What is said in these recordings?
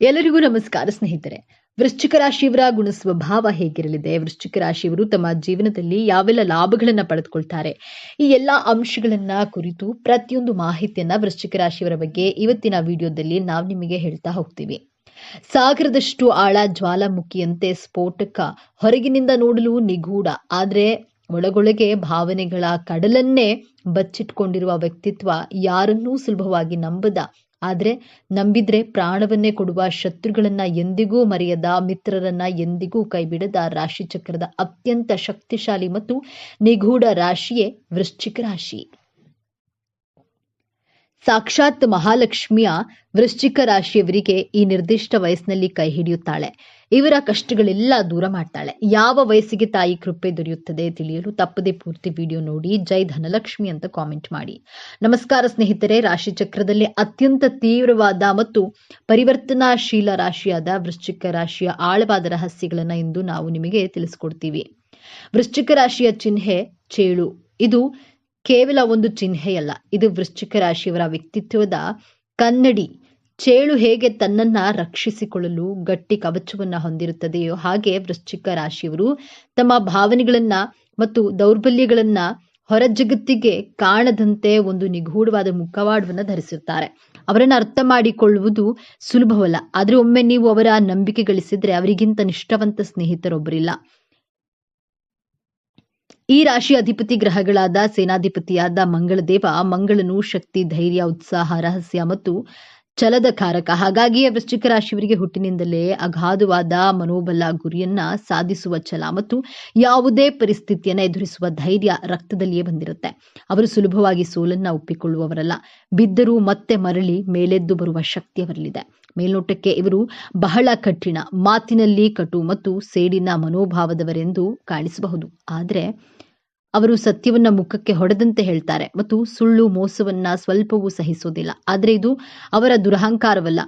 ಎಲ್ಲರಿಗೂ ನಮಸ್ಕಾರ ಸ್ನೇಹಿತರೆ. ವೃಶ್ಚಿಕ ರಾಶಿಯವರ ಗುಣ ಸ್ವಭಾವ ಹೇಗಿರಲಿದೆ, ವೃಶ್ಚಿಕ ರಾಶಿಯವರು ತಮ್ಮ ಜೀವನದಲ್ಲಿ ಯಾವೆಲ್ಲ ಲಾಭಗಳನ್ನ ಪಡೆದುಕೊಳ್ತಾರೆ, ಈ ಎಲ್ಲಾ ಅಂಶಗಳನ್ನ ಕುರಿತು ಪ್ರತಿಯೊಂದು ಮಾಹಿತಿಯನ್ನ ವೃಶ್ಚಿಕ ರಾಶಿಯವರ ಬಗ್ಗೆ ಇವತ್ತಿನ ವಿಡಿಯೋದಲ್ಲಿ ನಾವು ನಿಮಗೆ ಹೇಳ್ತಾ ಹೋಗ್ತೀವಿ. ಸಾಗರದಷ್ಟು ಆಳ, ಜ್ವಾಲಾಮುಖಿಯಂತೆ ಸ್ಫೋಟಕ, ಹೊರಗಿನಿಂದ ನೋಡಲು ನಿಗೂಢ, ಆದ್ರೆ ಒಳಗೊಳಗೆ ಭಾವನೆಗಳ ಕಡಲನ್ನೇ ಬಚ್ಚಿಟ್ಕೊಂಡಿರುವ ವ್ಯಕ್ತಿತ್ವ, ಯಾರನ್ನೂ ಸುಲಭವಾಗಿ ನಂಬದ, ಆದ್ರೆ ನಂಬಿದ್ರೆ ಪ್ರಾಣವನ್ನೇ ಕೊಡುವ, ಶತ್ರುಗಳನ್ನ ಎಂದಿಗೂ ಮರೆಯದ, ಮಿತ್ರರನ್ನ ಎಂದಿಗೂ ಕೈಬಿಡದ ರಾಶಿ ಚಕ್ರದ ಅತ್ಯಂತ ಶಕ್ತಿಶಾಲಿ ಮತ್ತು ನಿಗೂಢ ರಾಶಿಯೇ ವೃಶ್ಚಿಕ ರಾಶಿ. ಸಾಕ್ಷಾತ್ ಮಹಾಲಕ್ಷ್ಮಿಯ ವೃಶ್ಚಿಕ ರಾಶಿಯವರಿಗೆ ಈ ನಿರ್ದಿಷ್ಟ ವಯಸ್ಸಿನಲ್ಲಿ ಕೈ ಹಿಡಿಯುತ್ತಾಳೆ. ಇವರ ಕಷ್ಟಗಳೆಲ್ಲ ದೂರ ಮಾಡ್ತಾಳೆ. ಯಾವ ವಯಸ್ಸಿಗೆ ತಾಯಿ ಕೃಪೆ ದೊರೆಯುತ್ತದೆ ತಿಳಿಯಲು ತಪ್ಪದೆ ಪೂರ್ತಿ ವಿಡಿಯೋ ನೋಡಿ. ಜೈ ಧನಲಕ್ಷ್ಮಿ ಅಂತ ಕಾಮೆಂಟ್ ಮಾಡಿ. ನಮಸ್ಕಾರ ಸ್ನೇಹಿತರೆ. ರಾಶಿ ಚಕ್ರದಲ್ಲಿ ಅತ್ಯಂತ ತೀವ್ರವಾದ ಮತ್ತು ಪರಿವರ್ತನಾಶೀಲ ರಾಶಿಯಾದ ವೃಶ್ಚಿಕ ರಾಶಿಯ ಆಳವಾದ ರಹಸ್ಯಗಳನ್ನ ಇಂದು ನಾವು ನಿಮಗೆ ತಿಳಿಸ್ಕೊಡ್ತೀವಿ. ವೃಶ್ಚಿಕ ರಾಶಿಯ ಚಿಹ್ನೆ ಚೇಳು. ಇದು ಕೇವಲ ಒಂದು ಚಿಹ್ನೆಯಲ್ಲ, ಇದು ವೃಶ್ಚಿಕ ರಾಶಿಯವರ ವ್ಯಕ್ತಿತ್ವದ ಕನ್ನಡಿ. ಚೇಳು ಹೇಗೆ ತನ್ನನ್ನ ರಕ್ಷಿಸಿಕೊಳ್ಳಲು ಗಟ್ಟಿ ಕವಚವನ್ನ ಹೊಂದಿರುತ್ತದೆಯೋ ಹಾಗೆ ವೃಶ್ಚಿಕ ರಾಶಿಯವರು ತಮ್ಮ ಭಾವನೆಗಳನ್ನ ಮತ್ತು ದೌರ್ಬಲ್ಯಗಳನ್ನ ಹೊರ ಜಗತ್ತಿಗೆ ಕಾಣದಂತೆ ಒಂದು ನಿಗೂಢವಾದ ಮುಖವಾಡವನ್ನ ಧರಿಸಿರ್ತಾರೆ. ಅವರನ್ನ ಅರ್ಥ ಮಾಡಿಕೊಳ್ಳುವುದು ಸುಲಭವಲ್ಲ, ಆದ್ರೆ ಒಮ್ಮೆ ನೀವು ಅವರ ನಂಬಿಕೆ ಗಳಿಸಿದ್ರೆ ಅವರಿಗಿಂತ ನಿಷ್ಠಾವಂತ ಸ್ನೇಹಿತರೊಬ್ಬರಿಲ್ಲ. ಈ ರಾಶಿ ಅಧಿಪತಿ ಗ್ರಹಗಳಾದ ಸೇನಾಧಿಪತಿಯಾದ ಮಂಗಳದೇವ. ಮಂಗಳನು ಶಕ್ತಿ, ಧೈರ್ಯ, ಉತ್ಸಾಹ, ರಹಸ್ಯ ಮತ್ತು ಛಲದ ಕಾರಕ. ಹಾಗಾಗಿಯೇ ವೃಶ್ಚಿಕ ರಾಶಿಯವರಿಗೆ ಹುಟ್ಟಿನಿಂದಲೇ ಅಗಾಧವಾದ ಮನೋಬಲ, ಗುರಿಯನ್ನ ಸಾಧಿಸುವ ಛಲ ಮತ್ತು ಯಾವುದೇ ಪರಿಸ್ಥಿತಿಯನ್ನ ಎದುರಿಸುವ ಧೈರ್ಯ ರಕ್ತದಲ್ಲಿಯೇ ಬಂದಿರುತ್ತೆ. ಅವರು ಸುಲಭವಾಗಿ ಸೋಲನ್ನ ಒಪ್ಪಿಕೊಳ್ಳುವವರಲ್ಲ. ಬಿದ್ದರೂ ಮತ್ತೆ ಮರಳಿ ಮೇಲೆದ್ದು ಬರುವ ಶಕ್ತಿ ಅವರಲ್ಲಿದೆ. ಮೇಲ್ನೋಟಕ್ಕೆ ಇವರು ಬಹಳ ಕಠಿಣ, ಮಾತಿನಲ್ಲಿ ಕಟು ಮತ್ತು ಸೇಡಿನ ಮನೋಭಾವದವರೆಂದು ಕಾಣಿಸಬಹುದು. ಆದ್ರೆ ಅವರು ಸತ್ಯವನ್ನ ಮುಖಕ್ಕೆ ಹೊಡೆದಂತೆ ಹೇಳ್ತಾರೆ ಮತ್ತು ಸುಳ್ಳು, ಮೋಸವನ್ನ ಸ್ವಲ್ಪವೂ ಸಹಿಸೋದಿಲ್ಲ. ಆದ್ರೆ ಇದು ಅವರ ದುರಹಂಕಾರವಲ್ಲ,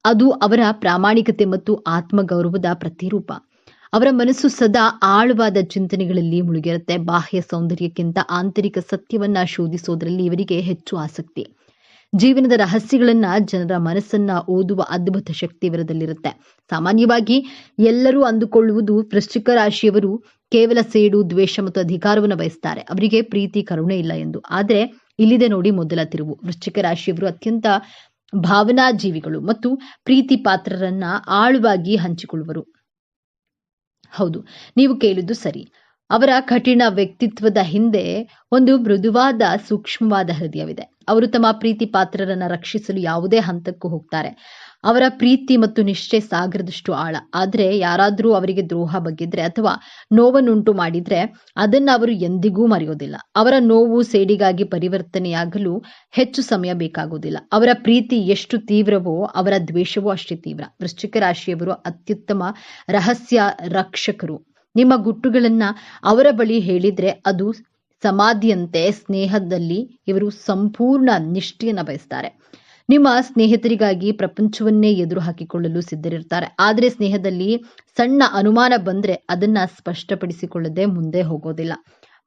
ಅದು ಅವರ ಪ್ರಾಮಾಣಿಕತೆ ಮತ್ತು ಆತ್ಮಗೌರವದ ಪ್ರತಿರೂಪ. ಅವರ ಮನಸ್ಸು ಸದಾ ಆಳವಾದ ಚಿಂತನೆಗಳಲ್ಲಿ ಮುಳುಗಿರುತ್ತೆ. ಬಾಹ್ಯ ಸೌಂದರ್ಯಕ್ಕಿಂತ ಆಂತರಿಕ ಸತ್ಯವನ್ನ ಶೋಧಿಸೋದ್ರಲ್ಲಿ ಇವರಿಗೆ ಹೆಚ್ಚು ಆಸಕ್ತಿ. ಜೀವನದ ರಹಸ್ಯಗಳನ್ನ, ಜನರ ಮನಸ್ಸನ್ನ ಓದುವ ಅದ್ಭುತ ಶಕ್ತಿ ಇವರದಲ್ಲಿರುತ್ತೆ. ಸಾಮಾನ್ಯವಾಗಿ ಎಲ್ಲರೂ ಅಂದುಕೊಳ್ಳುವುದು ವೃಶ್ಚಿಕ ರಾಶಿಯವರು ಕೇವಲ ಸೇಡು, ದ್ವೇಷ ಮತ್ತು ಅಧಿಕಾರವನ್ನು ಬಯಸ್ತಾರೆ, ಅವರಿಗೆ ಪ್ರೀತಿ, ಕರುಣೆ ಇಲ್ಲ ಎಂದು. ಆದ್ರೆ ಇಲ್ಲಿದೆ ನೋಡಿ ಮೊದಲ ತಿರುವು. ವೃಶ್ಚಿಕ ರಾಶಿಯವರು ಅತ್ಯಂತ ಭಾವನಾ ಜೀವಿಗಳು ಮತ್ತು ಪ್ರೀತಿ ಪಾತ್ರರನ್ನ ಆಳವಾಗಿ ಹಂಚಿಕೊಳ್ಳುವರು. ಹೌದು, ನೀವು ಕೇಳಿದ್ದು ಸರಿ. ಅವರ ಕಠಿಣ ವ್ಯಕ್ತಿತ್ವದ ಹಿಂದೆ ಒಂದು ಮೃದುವಾದ, ಸೂಕ್ಷ್ಮವಾದ ಹೃದಯವಿದೆ. ಅವರು ತಮ್ಮ ಪ್ರೀತಿ ಪಾತ್ರರನ್ನ ರಕ್ಷಿಸಲು ಯಾವುದೇ ಹಂತಕ್ಕೂ ಹೋಗ್ತಾರೆ. ಅವರ ಪ್ರೀತಿ ಮತ್ತು ನಿಷ್ಠೆ ಸಾಗರದಷ್ಟು ಆಳ. ಆದ್ರೆ ಯಾರಾದ್ರೂ ಅವರಿಗೆ ದ್ರೋಹ ಬಗ್ಗಿದ್ರೆ ಅಥವಾ ನೋವನ್ನುಂಟು ಮಾಡಿದ್ರೆ ಅದನ್ನ ಅವರು ಎಂದಿಗೂ ಮರೆಯೋದಿಲ್ಲ. ಅವರ ನೋವು, ಸೇಡಿಗಾಗಿ ಪರಿವರ್ತನೆಯಾಗಲು ಹೆಚ್ಚು ಸಮಯ ಬೇಕಾಗುವುದಿಲ್ಲ. ಅವರ ಪ್ರೀತಿ ಎಷ್ಟು ತೀವ್ರವೋ ಅವರ ದ್ವೇಷವೂ ಅಷ್ಟೇ ತೀವ್ರ. ವೃಶ್ಚಿಕ ರಾಶಿಯವರು ಅತ್ಯುತ್ತಮ ರಹಸ್ಯ ರಕ್ಷಕರು. ನಿಮ್ಮ ಗುಟ್ಟುಗಳನ್ನ ಅವರ ಬಳಿ ಹೇಳಿದ್ರೆ ಅದು ಸಮಾಧಿಯಂತೆ. ಸ್ನೇಹದಲ್ಲಿ ಇವರು ಸಂಪೂರ್ಣ ನಿಷ್ಠೆಯನ್ನ ಬಯಸ್ತಾರೆ. ನಿಮ್ಮ ಸ್ನೇಹಿತರಿಗಾಗಿ ಪ್ರಪಂಚವನ್ನೇ ಎದುರು ಹಾಕಿಕೊಳ್ಳಲು ಸಿದ್ಧರಿರ್ತಾರೆ. ಆದ್ರೆ ಸ್ನೇಹದಲ್ಲಿ ಸಣ್ಣ ಅನುಮಾನ ಬಂದ್ರೆ ಅದನ್ನ ಸ್ಪಷ್ಟಪಡಿಸಿಕೊಳ್ಳದೆ ಮುಂದೆ ಹೋಗೋದಿಲ್ಲ.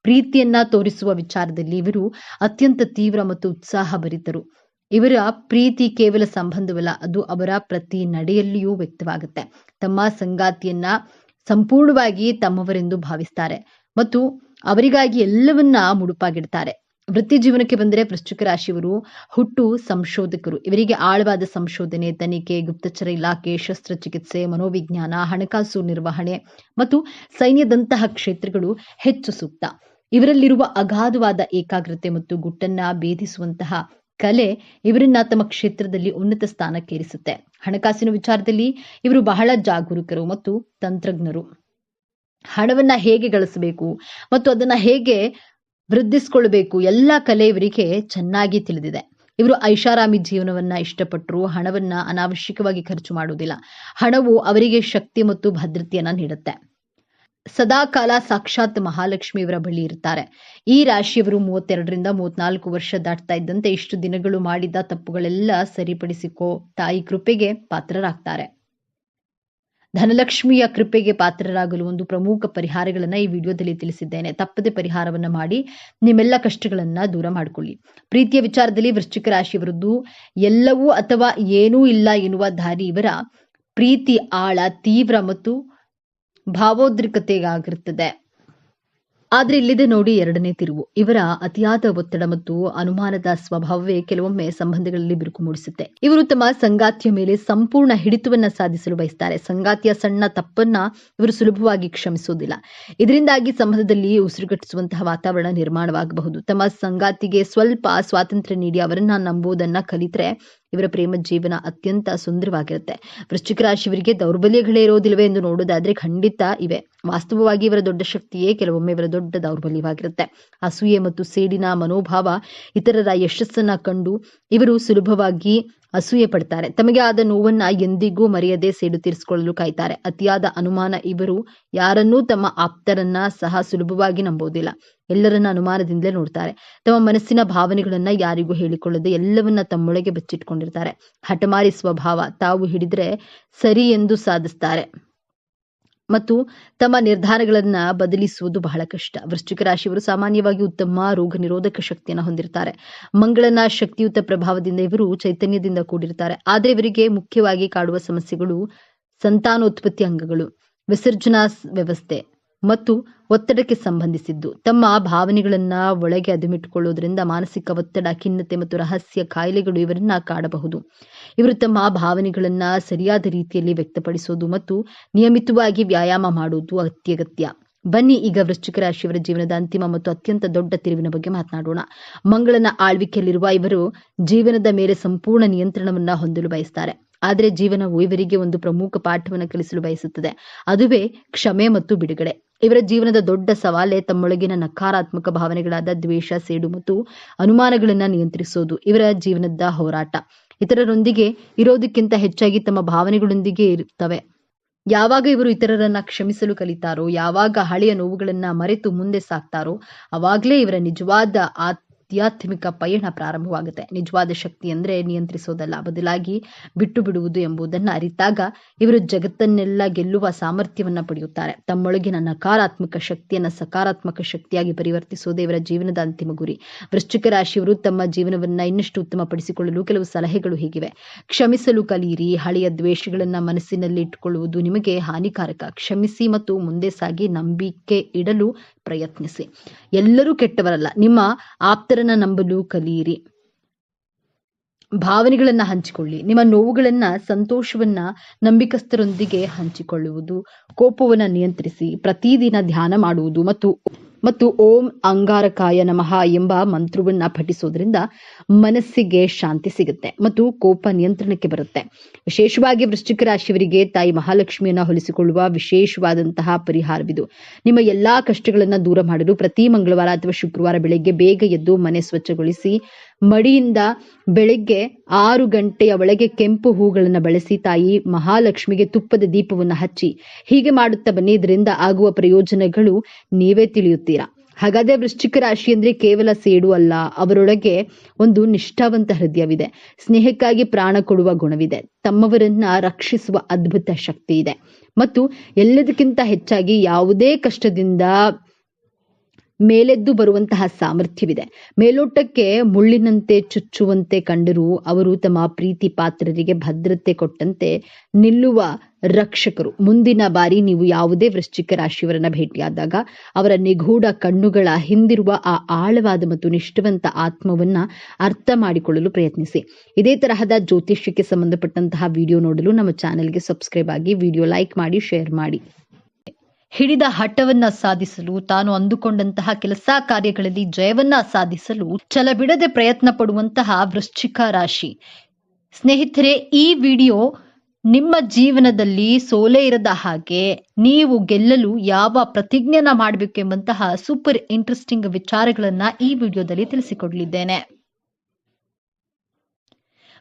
ಪ್ರೀತಿಯನ್ನ ತೋರಿಸುವ ವಿಚಾರದಲ್ಲಿ ಇವರು ಅತ್ಯಂತ ತೀವ್ರ ಮತ್ತು ಉತ್ಸಾಹ ಭರಿತರು. ಇವರ ಪ್ರೀತಿ ಕೇವಲ ಸಂಬಂಧವಲ್ಲ, ಅದು ಅವರ ಪ್ರತಿ ನಡೆಯಲ್ಲಿಯೂ ವ್ಯಕ್ತವಾಗುತ್ತೆ. ತಮ್ಮ ಸಂಗಾತಿಯನ್ನ ಸಂಪೂರ್ಣವಾಗಿ ತಮ್ಮವರೆಂದು ಭಾವಿಸ್ತಾರೆ ಮತ್ತು ಅವರಿಗಾಗಿ ಎಲ್ಲವನ್ನ ಮುಡುಪಾಗಿಡ್ತಾರೆ. ವೃತ್ತಿ ಜೀವನಕ್ಕೆ ಬಂದರೆ ವೃಶ್ಚಿಕ ರಾಶಿಯವರು ಹುಟ್ಟು ಸಂಶೋಧಕರು. ಇವರಿಗೆ ಆಳವಾದ ಸಂಶೋಧನೆ, ತನಿಖೆ, ಗುಪ್ತಚರ ಇಲಾಖೆ, ಶಸ್ತ್ರಚಿಕಿತ್ಸೆ, ಮನೋವಿಜ್ಞಾನ, ಹಣಕಾಸು ನಿರ್ವಹಣೆ ಮತ್ತು ಸೈನ್ಯದಂತಹ ಕ್ಷೇತ್ರಗಳು ಹೆಚ್ಚು ಸೂಕ್ತ. ಇವರಲ್ಲಿರುವ ಅಗಾಧವಾದ ಏಕಾಗ್ರತೆ ಮತ್ತು ಗುಟ್ಟನ್ನ ಭೇದಿಸುವಂತಹ ಕಲೆ ಇವರನ್ನ ತಮ್ಮ ಕ್ಷೇತ್ರದಲ್ಲಿ ಉನ್ನತ ಸ್ಥಾನಕ್ಕೇರಿಸುತ್ತೆ. ಹಣಕಾಸಿನ ವಿಚಾರದಲ್ಲಿ ಇವರು ಬಹಳ ಜಾಗರೂಕರು ಮತ್ತು ತಂತ್ರಜ್ಞರು. ಹಣವನ್ನ ಹೇಗೆ ಗಳಿಸಬೇಕು ಮತ್ತು ಅದನ್ನ ಹೇಗೆ ವೃದ್ಧಿಸಿಕೊಳ್ಳಬೇಕು ಎಲ್ಲ ಕಲೆ ಇವರಿಗೆ ಚೆನ್ನಾಗಿ ತಿಳಿದಿದೆ. ಇವರು ಐಷಾರಾಮಿ ಜೀವನವನ್ನ ಇಷ್ಟಪಟ್ಟರು. ಹಣವನ್ನ ಅನಾವಶ್ಯಕವಾಗಿ ಖರ್ಚು ಮಾಡುವುದಿಲ್ಲ. ಹಣವು ಅವರಿಗೆ ಶಕ್ತಿ ಮತ್ತು ಭದ್ರತೆಯನ್ನ ನೀಡುತ್ತೆ. ಸದಾಕಾಲ ಸಾಕ್ಷಾತ್ ಮಹಾಲಕ್ಷ್ಮಿ ಇವರ ಬಳಿ ಇರ್ತಾರೆ. ಈ ರಾಶಿಯವರು 32ರಿಂದ 34 ವರ್ಷ ದಾಟ್ತಾ ಇದ್ದಂತೆ ಇಷ್ಟು ದಿನಗಳು ಮಾಡಿದ ತಪ್ಪುಗಳೆಲ್ಲ ಸರಿಪಡಿಸಿಕೋ ತಾಯಿ ಕೃಪೆಗೆ ಪಾತ್ರರಾಗ್ತಾರೆ. ಧನಲಕ್ಷ್ಮಿಯ ಕೃಪೆಗೆ ಪಾತ್ರರಾಗಲು ಒಂದು ಪ್ರಮುಖ ಪರಿಹಾರಗಳನ್ನ ಈ ವಿಡಿಯೋದಲ್ಲಿ ತಿಳಿಸಿದ್ದೇನೆ. ತಪ್ಪದೆ ಪರಿಹಾರವನ್ನ ಮಾಡಿ ನಿಮ್ಮೆಲ್ಲ ಕಷ್ಟಗಳನ್ನ ದೂರ ಮಾಡಿಕೊಳ್ಳಿ. ಪ್ರೀತಿಯ ವಿಚಾರದಲ್ಲಿ ವೃಶ್ಚಿಕ ರಾಶಿಯವರದ್ದು ಎಲ್ಲವೂ ಅಥವಾ ಏನೂ ಇಲ್ಲ ಎನ್ನುವ ದಾರಿ ಇವರ ಪ್ರೀತಿ ಆಳ, ತೀವ್ರ ಮತ್ತು ಭಾವೋದ್ರಿಕ್ತತೆಯಾಗಿರುತ್ತದೆ. ಆದ್ರೆ ಇಲ್ಲಿದೆ ನೋಡಿ ಎರಡನೇ ತಿರುವು. ಇವರ ಅತಿಯಾದ ಒತ್ತಡ ಮತ್ತು ಅನುಮಾನದ ಸ್ವಭಾವವೇ ಕೆಲವೊಮ್ಮೆ ಸಂಬಂಧಗಳಲ್ಲಿ ಬಿರುಕು ಮೂಡಿಸುತ್ತೆ. ಇವರು ತಮ್ಮ ಸಂಗಾತಿಯ ಮೇಲೆ ಸಂಪೂರ್ಣ ಹಿಡಿತವನ್ನ ಸಾಧಿಸಲು ಬಯಸ್ತಾರೆ. ಸಂಗಾತಿಯ ಸಣ್ಣ ತಪ್ಪನ್ನ ಇವರು ಸುಲಭವಾಗಿ ಕ್ಷಮಿಸುವುದಿಲ್ಲ. ಇದರಿಂದಾಗಿ ಸಂಬಂಧದಲ್ಲಿ ಉಸಿರುಗಟ್ಟಿಸುವಂತಹ ವಾತಾವರಣ ನಿರ್ಮಾಣವಾಗಬಹುದು. ತಮ್ಮ ಸಂಗಾತಿಗೆ ಸ್ವಲ್ಪ ಸ್ವಾತಂತ್ರ್ಯ ನೀಡಿ ಅವರನ್ನ ನಂಬುವುದನ್ನ ಕಲಿತರೆ ಇವರ ಪ್ರೇಮ ಜೀವನ ಅತ್ಯಂತ ಸುಂದರವಾಗಿರುತ್ತೆ. ವೃಶ್ಚಿಕ ರಾಶಿಯವರಿಗೆ ದೌರ್ಬಲ್ಯಗಳೇ ಇರೋದಿಲ್ವೇ ಎಂದು ನೋಡೋದಾದ್ರೆ ಖಂಡಿತ ಇವೆ. ವಾಸ್ತವವಾಗಿ ಇವರ ದೊಡ್ಡ ಶಕ್ತಿಯೇ ಕೆಲವೊಮ್ಮೆ ಇವರ ದೊಡ್ಡ ದೌರ್ಬಲ್ಯವಾಗಿರುತ್ತೆ. ಅಸೂಯೆ ಮತ್ತು ಸೇಡಿನ ಮನೋಭಾವ. ಇತರರ ಯಶಸ್ಸನ್ನ ಕಂಡು ಇವರು ಸುಲಭವಾಗಿ ಅಸೂಯೆ ಪಡ್ತಾರೆ. ತಮಗೆ ಆದ ನೋವನ್ನ ಎಂದಿಗೂ ಮರೆಯದೆ ಸೇಡು ತೀರಿಸಿಕೊಳ್ಳಲು ಕಾಯ್ತಾರೆ. ಅತಿಯಾದ ಅನುಮಾನ. ಇವರು ಯಾರನ್ನೂ ತಮ್ಮ ಆಪ್ತರನ್ನ ಸಹ ಸುಲಭವಾಗಿ ನಂಬೋದಿಲ್ಲ. ಎಲ್ಲರನ್ನ ಅನುಮಾನದಿಂದಲೇ ನೋಡ್ತಾರೆ. ತಮ್ಮ ಮನಸ್ಸಿನ ಭಾವನೆಗಳನ್ನ ಯಾರಿಗೂ ಹೇಳಿಕೊಳ್ಳದೆ ಎಲ್ಲವನ್ನ ತಮ್ಮೊಳಗೆ ಬಚ್ಚಿಟ್ಕೊಂಡಿರ್ತಾರೆ. ಹಠಮಾರಿ ಸ್ವಭಾವ. ತಾವು ಹಿಡಿದ್ರೆ ಸರಿ ಎಂದು ಸಾಧಿಸ್ತಾರೆ ಮತ್ತು ತಮ್ಮ ನಿರ್ಧಾರಗಳನ್ನ ಬದಲಿಸುವುದು ಬಹಳ ಕಷ್ಟ. ವೃಶ್ಚಿಕ ರಾಶಿಯವರು ಸಾಮಾನ್ಯವಾಗಿ ಉತ್ತಮ ರೋಗ ನಿರೋಧಕ ಶಕ್ತಿಯನ್ನು ಹೊಂದಿರ್ತಾರೆ. ಮಂಗಳನ ಶಕ್ತಿಯುತ ಪ್ರಭಾವದಿಂದ ಇವರು ಚೈತನ್ಯದಿಂದ ಕೂಡಿರ್ತಾರೆ. ಆದ್ರೆ ಇವರಿಗೆ ಮುಖ್ಯವಾಗಿ ಕಾಡುವ ಸಮಸ್ಯೆಗಳು ಸಂತಾನೋತ್ಪತ್ತಿ ಅಂಗಗಳು, ವಿಸರ್ಜನಾ ವ್ಯವಸ್ಥೆ ಮತ್ತು ಒತ್ತಡಕ್ಕೆ ಸಂಬಂಧಿಸಿದ್ದು. ತಮ್ಮ ಭಾವನೆಗಳನ್ನ ಒಳಗೆ ಅದುಮಿಟ್ಟುಕೊಳ್ಳುವುದರಿಂದ ಮಾನಸಿಕ ಒತ್ತಡ, ಖಿನ್ನತೆ ಮತ್ತು ರಹಸ್ಯ ಕಾಯಿಲೆಗಳು ಇವರನ್ನ ಕಾಡಬಹುದು. ಇವರು ತಮ್ಮ ಭಾವನೆಗಳನ್ನ ಸರಿಯಾದ ರೀತಿಯಲ್ಲಿ ವ್ಯಕ್ತಪಡಿಸುವುದು ಮತ್ತು ನಿಯಮಿತವಾಗಿ ವ್ಯಾಯಾಮ ಮಾಡುವುದು ಅತ್ಯಗತ್ಯ. ಬನ್ನಿ ಈಗ ವೃಶ್ಚಿಕ ರಾಶಿಯವರ ಜೀವನದ ಅಂತಿಮ ಮತ್ತು ಅತ್ಯಂತ ದೊಡ್ಡ ತಿರುವಿನ ಬಗ್ಗೆ ಮಾತನಾಡೋಣ. ಮಂಗಳನ ಆಳ್ವಿಕೆಯಲ್ಲಿರುವ ಇವರು ಜೀವನದ ಮೇಲೆ ಸಂಪೂರ್ಣ ನಿಯಂತ್ರಣವನ್ನ ಹೊಂದಲು ಬಯಸ್ತಾರೆ. ಆದರೆ ಜೀವನವು ಇವರಿಗೆ ಒಂದು ಪ್ರಮುಖ ಪಾಠವನ್ನು ಕಲಿಸಲು ಬಯಸುತ್ತದೆ. ಅದುವೇ ಕ್ಷಮೆ ಮತ್ತು ಬಿಡುಗಡೆ. ಇವರ ಜೀವನದ ದೊಡ್ಡ ಸವಾಲೇ ತಮ್ಮೊಳಗಿನ ನಕಾರಾತ್ಮಕ ಭಾವನೆಗಳಾದ ದ್ವೇಷ, ಸೇಡು ಮತ್ತು ಅನುಮಾನಗಳನ್ನ ನಿಯಂತ್ರಿಸೋದು. ಇವರ ಜೀವನದ ಹೋರಾಟ ಇತರರೊಂದಿಗೆ ಇರೋದಕ್ಕಿಂತ ಹೆಚ್ಚಾಗಿ ತಮ್ಮ ಭಾವನೆಗಳೊಂದಿಗೆ ಇರುತ್ತವೆ. ಯಾವಾಗ ಇವರು ಇತರರನ್ನ ಕ್ಷಮಿಸಲು ಕಲಿತಾರೋ, ಯಾವಾಗ ಹಳೆಯ ನೋವುಗಳನ್ನ ಮರೆತು ಮುಂದೆ ಸಾಕ್ತಾರೋ, ಅವಾಗ್ಲೇ ಇವರ ನಿಜವಾದ ಆಧ್ಯಾತ್ಮಿಕ ಪಯಣ ಪ್ರಾರಂಭವಾಗುತ್ತೆ. ನಿಜವಾದ ಶಕ್ತಿ ಅಂದ್ರೆ ನಿಯಂತ್ರಿಸೋದಲ್ಲ, ಬದಲಾಗಿ ಬಿಟ್ಟು ಬಿಡುವುದು ಎಂಬುದನ್ನ ಅರಿತಾಗ ಇವರು ಜಗತ್ತನ್ನೆಲ್ಲ ಗೆಲ್ಲುವ ಸಾಮರ್ಥ್ಯವನ್ನ ಪಡೆಯುತ್ತಾರೆ. ತಮ್ಮೊಳಗಿನ ನಕಾರಾತ್ಮಕ ಶಕ್ತಿಯನ್ನ ಸಕಾರಾತ್ಮಕ ಶಕ್ತಿಯಾಗಿ ಪರಿವರ್ತಿಸೋದೇ ಇವರ ಜೀವನದ ಅಂತಿಮ ಗುರಿ. ವೃಶ್ಚಿಕ ರಾಶಿಯವರು ತಮ್ಮ ಜೀವನವನ್ನ ಇನ್ನಷ್ಟು ಉತ್ತಮಪಡಿಸಿಕೊಳ್ಳಲು ಕೆಲವು ಸಲಹೆಗಳು ಹೀಗಿವೆ. ಕ್ಷಮಿಸಲು ಕಲಿಯಿರಿ. ಹಳೆಯ ದ್ವೇಷಗಳನ್ನ ಮನಸ್ಸಿನಲ್ಲಿ ಇಟ್ಟುಕೊಳ್ಳುವುದು ನಿಮಗೆ ಹಾನಿಕಾರಕ. ಕ್ಷಮಿಸಿ ಮತ್ತು ಮುಂದೆ ಸಾಗಿ ನಂಬಿಕೆ ಇಡಲು ಪ್ರಯತ್ನಿಸಿ. ಎಲ್ಲರೂ ಕೆಟ್ಟವರಲ್ಲ. ನಿಮ್ಮ ಆಪ್ತರನ್ನ ನಂಬಲು ಕಲಿಯಿರಿ. ಭಾವನೆಗಳನ್ನ ಹಂಚಿಕೊಳ್ಳಿ. ನಿಮ್ಮ ನೋವುಗಳನ್ನ, ಸಂತೋಷವನ್ನ ನಂಬಿಕಸ್ಥರೊಂದಿಗೆ ಹಂಚಿಕೊಳ್ಳುವುದು. ಕೋಪವನ್ನ ನಿಯಂತ್ರಿಸಿ. ಪ್ರತಿದಿನ ಧ್ಯಾನ ಮಾಡುವುದು ಮತ್ತು ಓಂ ಅಂಗಾರಕಾಯ ನಮಃ ಎಂಬ ಮಂತ್ರವನ್ನ ಪಠಿಸೋದ್ರಿಂದ ಮನಸ್ಸಿಗೆ ಶಾಂತಿ ಸಿಗುತ್ತೆ ಮತ್ತು ಕೋಪ ನಿಯಂತ್ರಣಕ್ಕೆ ಬರುತ್ತೆ. ವಿಶೇಷವಾಗಿ ವೃಶ್ಚಿಕ ರಾಶಿಯವರಿಗೆ ತಾಯಿ ಮಹಾಲಕ್ಷ್ಮಿಯನ್ನ ಹೊಲಿಸಿಕೊಳ್ಳುವ ವಿಶೇಷವಾದಂತಹ ಪರಿಹಾರವಿದು. ನಿಮ್ಮ ಎಲ್ಲಾ ಕಷ್ಟಗಳನ್ನ ದೂರ ಮಾಡಲು ಪ್ರತಿ ಮಂಗಳವಾರ ಅಥವಾ ಶುಕ್ರವಾರ ಬೆಳಗ್ಗೆ ಬೇಗ ಎದ್ದು ಮನೆ ಸ್ವಚ್ಛಗೊಳಿಸಿ ಮಡಿಯಿಂದ ಬೆಳಗ್ಗೆ 6 ಗಂಟೆಯ ಒಳಗೆ ಕೆಂಪು ಹೂಗಳನ್ನ ಬಳಸಿ ತಾಯಿ ಮಹಾಲಕ್ಷ್ಮಿಗೆ ತುಪ್ಪದ ದೀಪವನ್ನು ಹಚ್ಚಿ. ಹೀಗೆ ಮಾಡುತ್ತಾ ಬನ್ನಿ. ಇದರಿಂದ ಆಗುವ ಪ್ರಯೋಜನಗಳು ನೀವೇ ತಿಳಿಯುತ್ತೀರಾ. ಹಾಗಾದ್ರೆ ವೃಶ್ಚಿಕ ರಾಶಿ ಅಂದ್ರೆ ಕೇವಲ ಸೇಡು ಅಲ್ಲ. ಅವರೊಳಗೆ ಒಂದು ನಿಷ್ಠಾವಂತ ಹೃದಯವಿದೆ. ಸ್ನೇಹಕ್ಕಾಗಿ ಪ್ರಾಣ ಕೊಡುವ ಗುಣವಿದೆ. ತಮ್ಮವರನ್ನ ರಕ್ಷಿಸುವ ಅದ್ಭುತ ಶಕ್ತಿ ಇದೆ ಮತ್ತು ಎಲ್ಲದಕ್ಕಿಂತ ಹೆಚ್ಚಾಗಿ ಯಾವುದೇ ಕಷ್ಟದಿಂದ ಮೇಲೆದ್ದು ಬರುವಂತಹ ಸಾಮರ್ಥ್ಯವಿದೆ. ಮೇಲೋಟಕ್ಕೆ ಮುಳ್ಳಿನಂತೆ ಚುಚ್ಚುವಂತೆ ಕಂಡರೂ ಅವರು ತಮ್ಮ ಪ್ರೀತಿ ಪಾತ್ರರಿಗೆ ಭದ್ರತೆ ಕೊಟ್ಟಂತೆ ನಿಲ್ಲುವ ರಕ್ಷಕರು. ಮುಂದಿನ ಬಾರಿ ನೀವು ಯಾವುದೇ ವೃಶ್ಚಿಕ ರಾಶಿಯವರನ್ನ ಭೇಟಿಯಾದಾಗ ಅವರ ನಿಗೂಢ ಕಣ್ಣುಗಳ ಹಿಂದಿರುವ ಆ ಆಳವಾದ ಮತ್ತು ನಿಷ್ಠಾವಂತ ಆತ್ಮವನ್ನ ಅರ್ಥ ಮಾಡಿಕೊಳ್ಳಲು ಪ್ರಯತ್ನಿಸಿ. ಇದೇ ತರಹದ ಜ್ಯೋತಿಷ್ಯಕ್ಕೆ ಸಂಬಂಧಪಟ್ಟಂತಹ ವಿಡಿಯೋ ನೋಡಲು ನಮ್ಮ ಚಾನೆಲ್ಗೆ ಸಬ್ಸ್ಕ್ರೈಬ್ ಆಗಿ, ವಿಡಿಯೋ ಲೈಕ್ ಮಾಡಿ, ಶೇರ್ ಮಾಡಿ. ಹಿಡಿದ ಹಠವನ್ನ ಸಾಧಿಸಲು, ತಾನು ಅಂದುಕೊಂಡಂತಹ ಕೆಲಸ ಕಾರ್ಯಗಳಲ್ಲಿ ಜಯವನ್ನ ಸಾಧಿಸಲು ಛಲಬಿಡದೆ ಪ್ರಯತ್ನ ಪಡುವಂತಹ ವೃಶ್ಚಿಕ ರಾಶಿ ಸ್ನೇಹಿತರೆ, ಈ ವಿಡಿಯೋ ನಿಮ್ಮ ಜೀವನದಲ್ಲಿ ಸೋಲೆ ಇರದ ಹಾಗೆ ನೀವು ಗೆಲ್ಲಲು ಯಾವ ಪ್ರತಿಜ್ಞೆನ ಮಾಡಬೇಕೆಂಬಂತಹ ಸೂಪರ್ ಇಂಟ್ರೆಸ್ಟಿಂಗ್ ವಿಚಾರಗಳನ್ನ ಈ ವಿಡಿಯೋದಲ್ಲಿ ತಿಳಿಸಿಕೊಡಲಿದ್ದೇನೆ.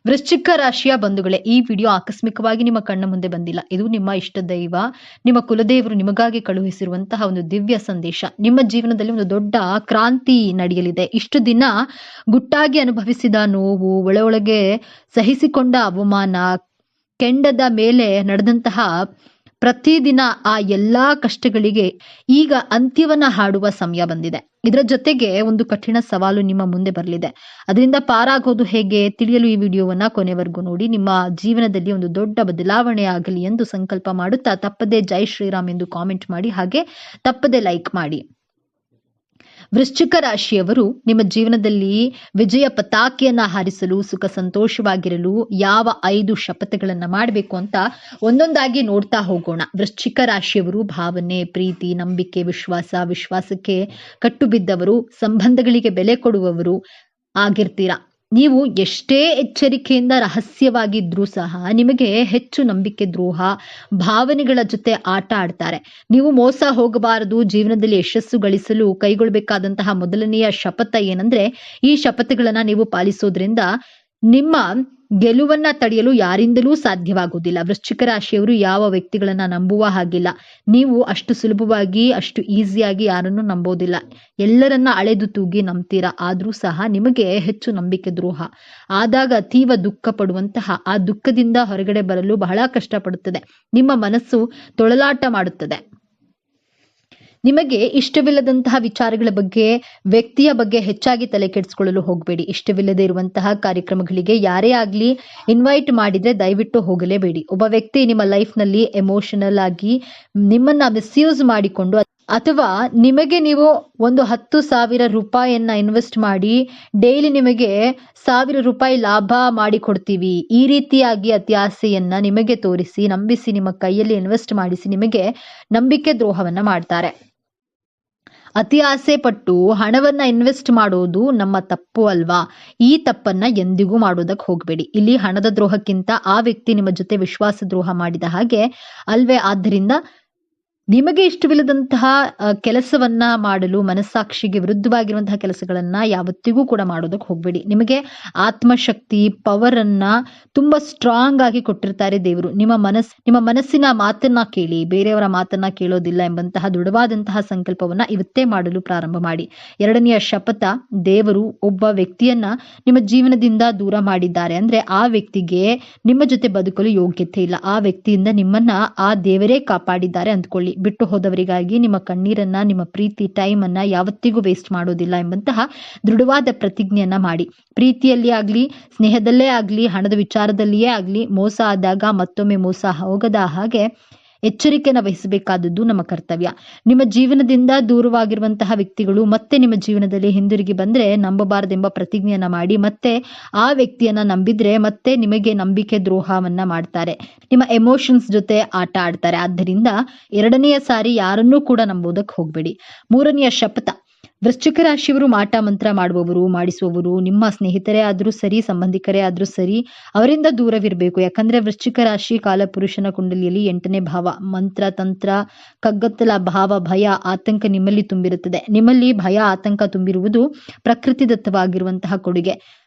ವೃಶ್ಚಿಕ ರಾಶಿಯ ಬಂಧುಗಳೇ, ಈ ವಿಡಿಯೋ ಆಕಸ್ಮಿಕವಾಗಿ ನಿಮ್ಮ ಕಣ್ಣ ಮುಂದೆ ಬಂದಿಲ್ಲ. ಇದು ನಿಮ್ಮ ಇಷ್ಟ ದೈವ, ನಿಮ್ಮ ಕುಲದೇವರು ನಿಮಗಾಗಿ ಕಳುಹಿಸಿರುವಂತಹ ಒಂದು ದಿವ್ಯ ಸಂದೇಶ. ನಿಮ್ಮ ಜೀವನದಲ್ಲಿ ಒಂದು ದೊಡ್ಡ ಕ್ರಾಂತಿ ನಡೆಯಲಿದೆ. ಇಷ್ಟು ದಿನ ಗುಟ್ಟಾಗಿ ಅನುಭವಿಸಿದ ನೋವು, ಒಳಗೆ ಸಹಿಸಿಕೊಂಡ ಅವಮಾನ, ಕೆಂಡದ ಮೇಲೆ ನಡೆದಂತಹ ಪ್ರತಿದಿನ ಆ ಎಲ್ಲಾ ಕಷ್ಟಗಳಿಗೆ ಈಗ ಅಂತ್ಯವನ್ನ ಹಾಡುವ ಸಮಯ ಬಂದಿದೆ. ಇದರ ಜೊತೆಗೆ ಒಂದು ಕಠಿಣ ಸವಾಲು ನಿಮ್ಮ ಮುಂದೆ ಬರಲಿದೆ. ಅದರಿಂದ ಪಾರಾಗೋದು ಹೇಗೆ ತಿಳಿಯಲು ಈ ವಿಡಿಯೋವನ್ನ ಕೊನೆವರೆಗೂ ನೋಡಿ. ನಿಮ್ಮ ಜೀವನದಲ್ಲಿ ಒಂದು ದೊಡ್ಡ ಬದಲಾವಣೆ ಆಗಲಿ ಎಂದು ಸಂಕಲ್ಪ ಮಾಡುತ್ತಾ ತಪ್ಪದೆ ಜೈ ಶ್ರೀರಾಮ್ ಎಂದು ಕಾಮೆಂಟ್ ಮಾಡಿ, ಹಾಗೆ ತಪ್ಪದೆ ಲೈಕ್ ಮಾಡಿ. ವೃಶ್ಚಿಕ ರಾಶಿಯವರು ನಿಮ್ಮ ಜೀವನದಲ್ಲಿ ವಿಜಯ ಪತಾಕೆಯನ್ನ ಹಾರಿಸಲು, ಸುಖ ಸಂತೋಷವಾಗಿರಲು ಯಾವ 5 ಶಪಥಗಳನ್ನ ಮಾಡಬೇಕು ಅಂತ ಒಂದೊಂದಾಗಿ ನೋಡ್ತಾ ಹೋಗೋಣ. ವೃಶ್ಚಿಕ ರಾಶಿಯವರು ಭಾವನೆ, ಪ್ರೀತಿ, ನಂಬಿಕೆ, ವಿಶ್ವಾಸಕ್ಕೆ ಕಟ್ಟು ಬಿದ್ದವರು, ಸಂಬಂಧಗಳಿಗೆ ಬೆಲೆ ಕೊಡುವವರು ಆಗಿರ್ತೀರಾ. ನೀವು ಎಷ್ಟೇ ಎಚ್ಚರಿಕೆಯಿಂದ ರಹಸ್ಯವಾಗಿದ್ರೂ ಸಹ ನಿಮಗೆ ಹೆಚ್ಚು ನಂಬಿಕೆ ದ್ರೋಹ ಭಾವನೆಗಳ ಜೊತೆ ಆಟ ಆಡ್ತಾರೆ. ನೀವು ಮೋಸ ಹೋಗಬಾರದು. ಜೀವನದಲ್ಲಿ ಯಶಸ್ಸು ಗಳಿಸಲು ಕೈಗೊಳ್ಳಬೇಕಾದಂತಹ ಮೊದಲನೆಯ ಶಪಥ ಏನಂದ್ರೆ, ಈ ಶಪಥಗಳನ್ನ ನೀವು ಪಾಲಿಸೋದ್ರಿಂದ ನಿಮ್ಮ ಗೆಲುವನ್ನ ತಡೆಯಲು ಯಾರಿಂದಲೂ ಸಾಧ್ಯವಾಗುವುದಿಲ್ಲ. ವೃಶ್ಚಿಕ ರಾಶಿಯವರು ಯಾವ ವ್ಯಕ್ತಿಗಳನ್ನ ನಂಬುವ ಹಾಗಿಲ್ಲ. ನೀವು ಅಷ್ಟು ಸುಲಭವಾಗಿ, ಅಷ್ಟು ಈಸಿಯಾಗಿ ಯಾರನ್ನು ನಂಬೋದಿಲ್ಲ. ಎಲ್ಲರನ್ನ ಅಳೆದು ತೂಗಿ ನಂಬ್ತೀರಾ. ಆದ್ರೂ ಸಹ ನಿಮಗೆ ಹೆಚ್ಚು ನಂಬಿಕೆ ದ್ರೋಹ ಆದಾಗ ಅತೀವ ದುಃಖ ಪಡುವಂತಹ, ಆ ದುಃಖದಿಂದ ಹೊರಗಡೆ ಬರಲು ಬಹಳ ಕಷ್ಟಪಡುತ್ತದೆ. ನಿಮ್ಮ ಮನಸ್ಸು ತೊಳಲಾಟ ಮಾಡುತ್ತದೆ. ನಿಮಗೆ ಇಷ್ಟವಿಲ್ಲದಂತಹ ವಿಚಾರಗಳ ಬಗ್ಗೆ, ವ್ಯಕ್ತಿಯ ಬಗ್ಗೆ ಹೆಚ್ಚಾಗಿ ತಲೆ ಕೆಡಿಸ್ಕೊಳ್ಳಲು ಹೋಗಬೇಡಿ. ಇಷ್ಟವಿಲ್ಲದೆ ಇರುವಂತಹ ಕಾರ್ಯಕ್ರಮಗಳಿಗೆ ಯಾರೇ ಆಗ್ಲಿ ಇನ್ವೈಟ್ ಮಾಡಿದ್ರೆ ದಯವಿಟ್ಟು ಹೋಗಲೇಬೇಡಿ. ಒಬ್ಬ ವ್ಯಕ್ತಿ ನಿಮ್ಮ ಲೈಫ್ ನಲ್ಲಿ ಎಮೋಷನಲ್ ಆಗಿ ನಿಮ್ಮನ್ನ ಮಿಸ್ಯೂಸ್ ಮಾಡಿಕೊಂಡು, ಅಥವಾ ನಿಮಗೆ ನೀವು ಒಂದು 10,000 ರೂಪಾಯಿಯನ್ನ ಇನ್ವೆಸ್ಟ್ ಮಾಡಿ ಡೈಲಿ ನಿಮಗೆ 1,000 ರೂಪಾಯಿ ಲಾಭ ಮಾಡಿ ಕೊಡ್ತೀವಿ, ಈ ರೀತಿಯಾಗಿ ಅತ್ಯಾಸೆಯನ್ನ ನಿಮಗೆ ತೋರಿಸಿ, ನಂಬಿಸಿ, ನಿಮ್ಮ ಕೈಯಲ್ಲಿ ಇನ್ವೆಸ್ಟ್ ಮಾಡಿಸಿ ನಿಮಗೆ ನಂಬಿಕೆ ದ್ರೋಹವನ್ನ ಮಾಡ್ತಾರೆ. ಅತಿ ಆಸೆ ಪಟ್ಟು ಹಣವನ್ನ ಇನ್ವೆಸ್ಟ್ ಮಾಡೋದು ನಮ್ಮ ತಪ್ಪು ಅಲ್ವಾ? ಈ ತಪ್ಪನ್ನ ಎಂದಿಗೂ ಮಾಡೋದಕ್ಕೆ ಹೋಗಬೇಡಿ. ಇಲ್ಲಿ ಹಣದ ದ್ರೋಹಕ್ಕಿಂತ ಆ ವ್ಯಕ್ತಿ ನಿಮ್ಮ ಜೊತೆ ವಿಶ್ವಾಸ ದ್ರೋಹ ಮಾಡಿದ ಹಾಗೆ ಅಲ್ವೇ? ಆದ್ದರಿಂದ ನಿಮಗೆ ಇಷ್ಟವಿಲ್ಲದಂತಹ ಕೆಲಸವನ್ನ ಮಾಡಲು, ಮನಸ್ಸಾಕ್ಷಿಗೆ ವಿರುದ್ಧವಾಗಿರುವಂತಹ ಕೆಲಸಗಳನ್ನ ಯಾವತ್ತಿಗೂ ಕೂಡ ಮಾಡೋದಕ್ಕೆ ಹೋಗ್ಬೇಡಿ. ನಿಮಗೆ ಆತ್ಮಶಕ್ತಿ, ಪವರ್ ಅನ್ನ ತುಂಬಾ ಸ್ಟ್ರಾಂಗ್ ಆಗಿ ಕೊಟ್ಟಿರ್ತಾರೆ ದೇವರು. ನಿಮ್ಮ ಮನಸ್ಸಿನ ಮಾತನ್ನ ಕೇಳಿ, ಬೇರೆಯವರ ಮಾತನ್ನ ಕೇಳೋದಿಲ್ಲ ಎಂಬಂತಹ ದೃಢವಾದಂತಹ ಸಂಕಲ್ಪವನ್ನ ಇವತ್ತೇ ಮಾಡಲು ಪ್ರಾರಂಭ ಮಾಡಿ. ಎರಡನೆಯ ಶಪಥ, ದೇವರು ಒಬ್ಬ ವ್ಯಕ್ತಿಯನ್ನ ನಿಮ್ಮ ಜೀವನದಿಂದ ದೂರ ಮಾಡಿದ್ದಾರೆ ಅಂದ್ರೆ ಆ ವ್ಯಕ್ತಿಗೆ ನಿಮ್ಮ ಜೊತೆ ಬದುಕಲು ಯೋಗ್ಯತೆ ಇಲ್ಲ. ಆ ವ್ಯಕ್ತಿಯಿಂದ ನಿಮ್ಮನ್ನ ಆ ದೇವರೇ ಕಾಪಾಡಿದ್ದಾರೆ ಅಂದ್ಕೊಳ್ಳಿ. ಬಿಟ್ಟು ಹೋದವರಿಗಾಗಿ ನಿಮ್ಮ ಕಣ್ಣೀರನ್ನ, ನಿಮ್ಮ ಪ್ರೀತಿ, ಟೈಮ್ ಅನ್ನ ಯಾವತ್ತಿಗೂ ವೇಸ್ಟ್ ಮಾಡೋದಿಲ್ಲ ಎಂಬಂತಹ ದೃಢವಾದ ಪ್ರತಿಜ್ಞೆಯನ್ನ ಮಾಡಿ. ಪ್ರೀತಿಯಲ್ಲಿ ಆಗ್ಲಿ, ಸ್ನೇಹದಲ್ಲೇ ಆಗ್ಲಿ, ಹಣದ ವಿಚಾರದಲ್ಲಿಯೇ ಆಗ್ಲಿ, ಮೋಸ ಆದಾಗ ಮತ್ತೊಮ್ಮೆ ಮೋಸ ಹೋಗದ ಹಾಗೆ ಎಚ್ಚರಿಕೆನ ವಹಿಸಬೇಕಾದದ್ದು ನಮ್ಮ ಕರ್ತವ್ಯ. ನಿಮ್ಮ ಜೀವನದಿಂದ ದೂರವಾಗಿರುವಂತಹ ವ್ಯಕ್ತಿಗಳು ಮತ್ತೆ ನಿಮ್ಮ ಜೀವನದಲ್ಲಿ ಹಿಂದಿರುಗಿ ಬಂದ್ರೆ ನಂಬಬಾರದೆಂಬ ಪ್ರತಿಜ್ಞೆಯನ್ನ ಮಾಡಿ, ಮತ್ತೆ ಆ ವ್ಯಕ್ತಿಯನ್ನ ನಂಬಿದ್ರೆ ಮತ್ತೆ ನಿಮಗೆ ನಂಬಿಕೆ ದ್ರೋಹವನ್ನ ಮಾಡ್ತಾರೆ. ನಿಮ್ಮ ಎಮೋಷನ್ಸ್ ಜೊತೆ ಆಟ ಆಡ್ತಾರೆ. ಆದ್ದರಿಂದ ಎರಡನೆಯ ಸಾರಿ ಯಾರನ್ನೂ ಕೂಡ ನಂಬೋದಕ್ಕೆ ಹೋಗ್ಬೇಡಿ. ಮೂರನೆಯ ಶಪಥ, ವೃಶ್ಚಿಕ ರಾಶಿಯವರು ಮಾಟ ಮಂತ್ರ ಮಾಡುವವರು, ಮಾಡಿಸುವವರು ನಿಮ್ಮ ಸ್ನೇಹಿತರೇ ಆದ್ರೂ ಸರಿ, ಸಂಬಂಧಿಕರೇ ಆದ್ರೂ ಸರಿ, ಅವರಿಂದ ದೂರವಿರಬೇಕು. ಯಾಕಂದ್ರೆ ವೃಶ್ಚಿಕ ರಾಶಿ ಕಾಲಪುರುಷನ ಕುಂಡಲಿಯಲ್ಲಿ 8ನೇ ಭಾವ. ಮಂತ್ರ, ತಂತ್ರ, ಕಗ್ಗತ್ತಲ ಭಾವ, ಭಯ, ಆತಂಕ ನಿಮ್ಮಲ್ಲಿ ತುಂಬಿರುತ್ತದೆ. ನಿಮ್ಮಲ್ಲಿ ಭಯ, ಆತಂಕ ತುಂಬಿರುವುದು ಪ್ರಕೃತಿದತ್ತವಾಗಿರುವಂತಹ ಕೊಡುಗೆ.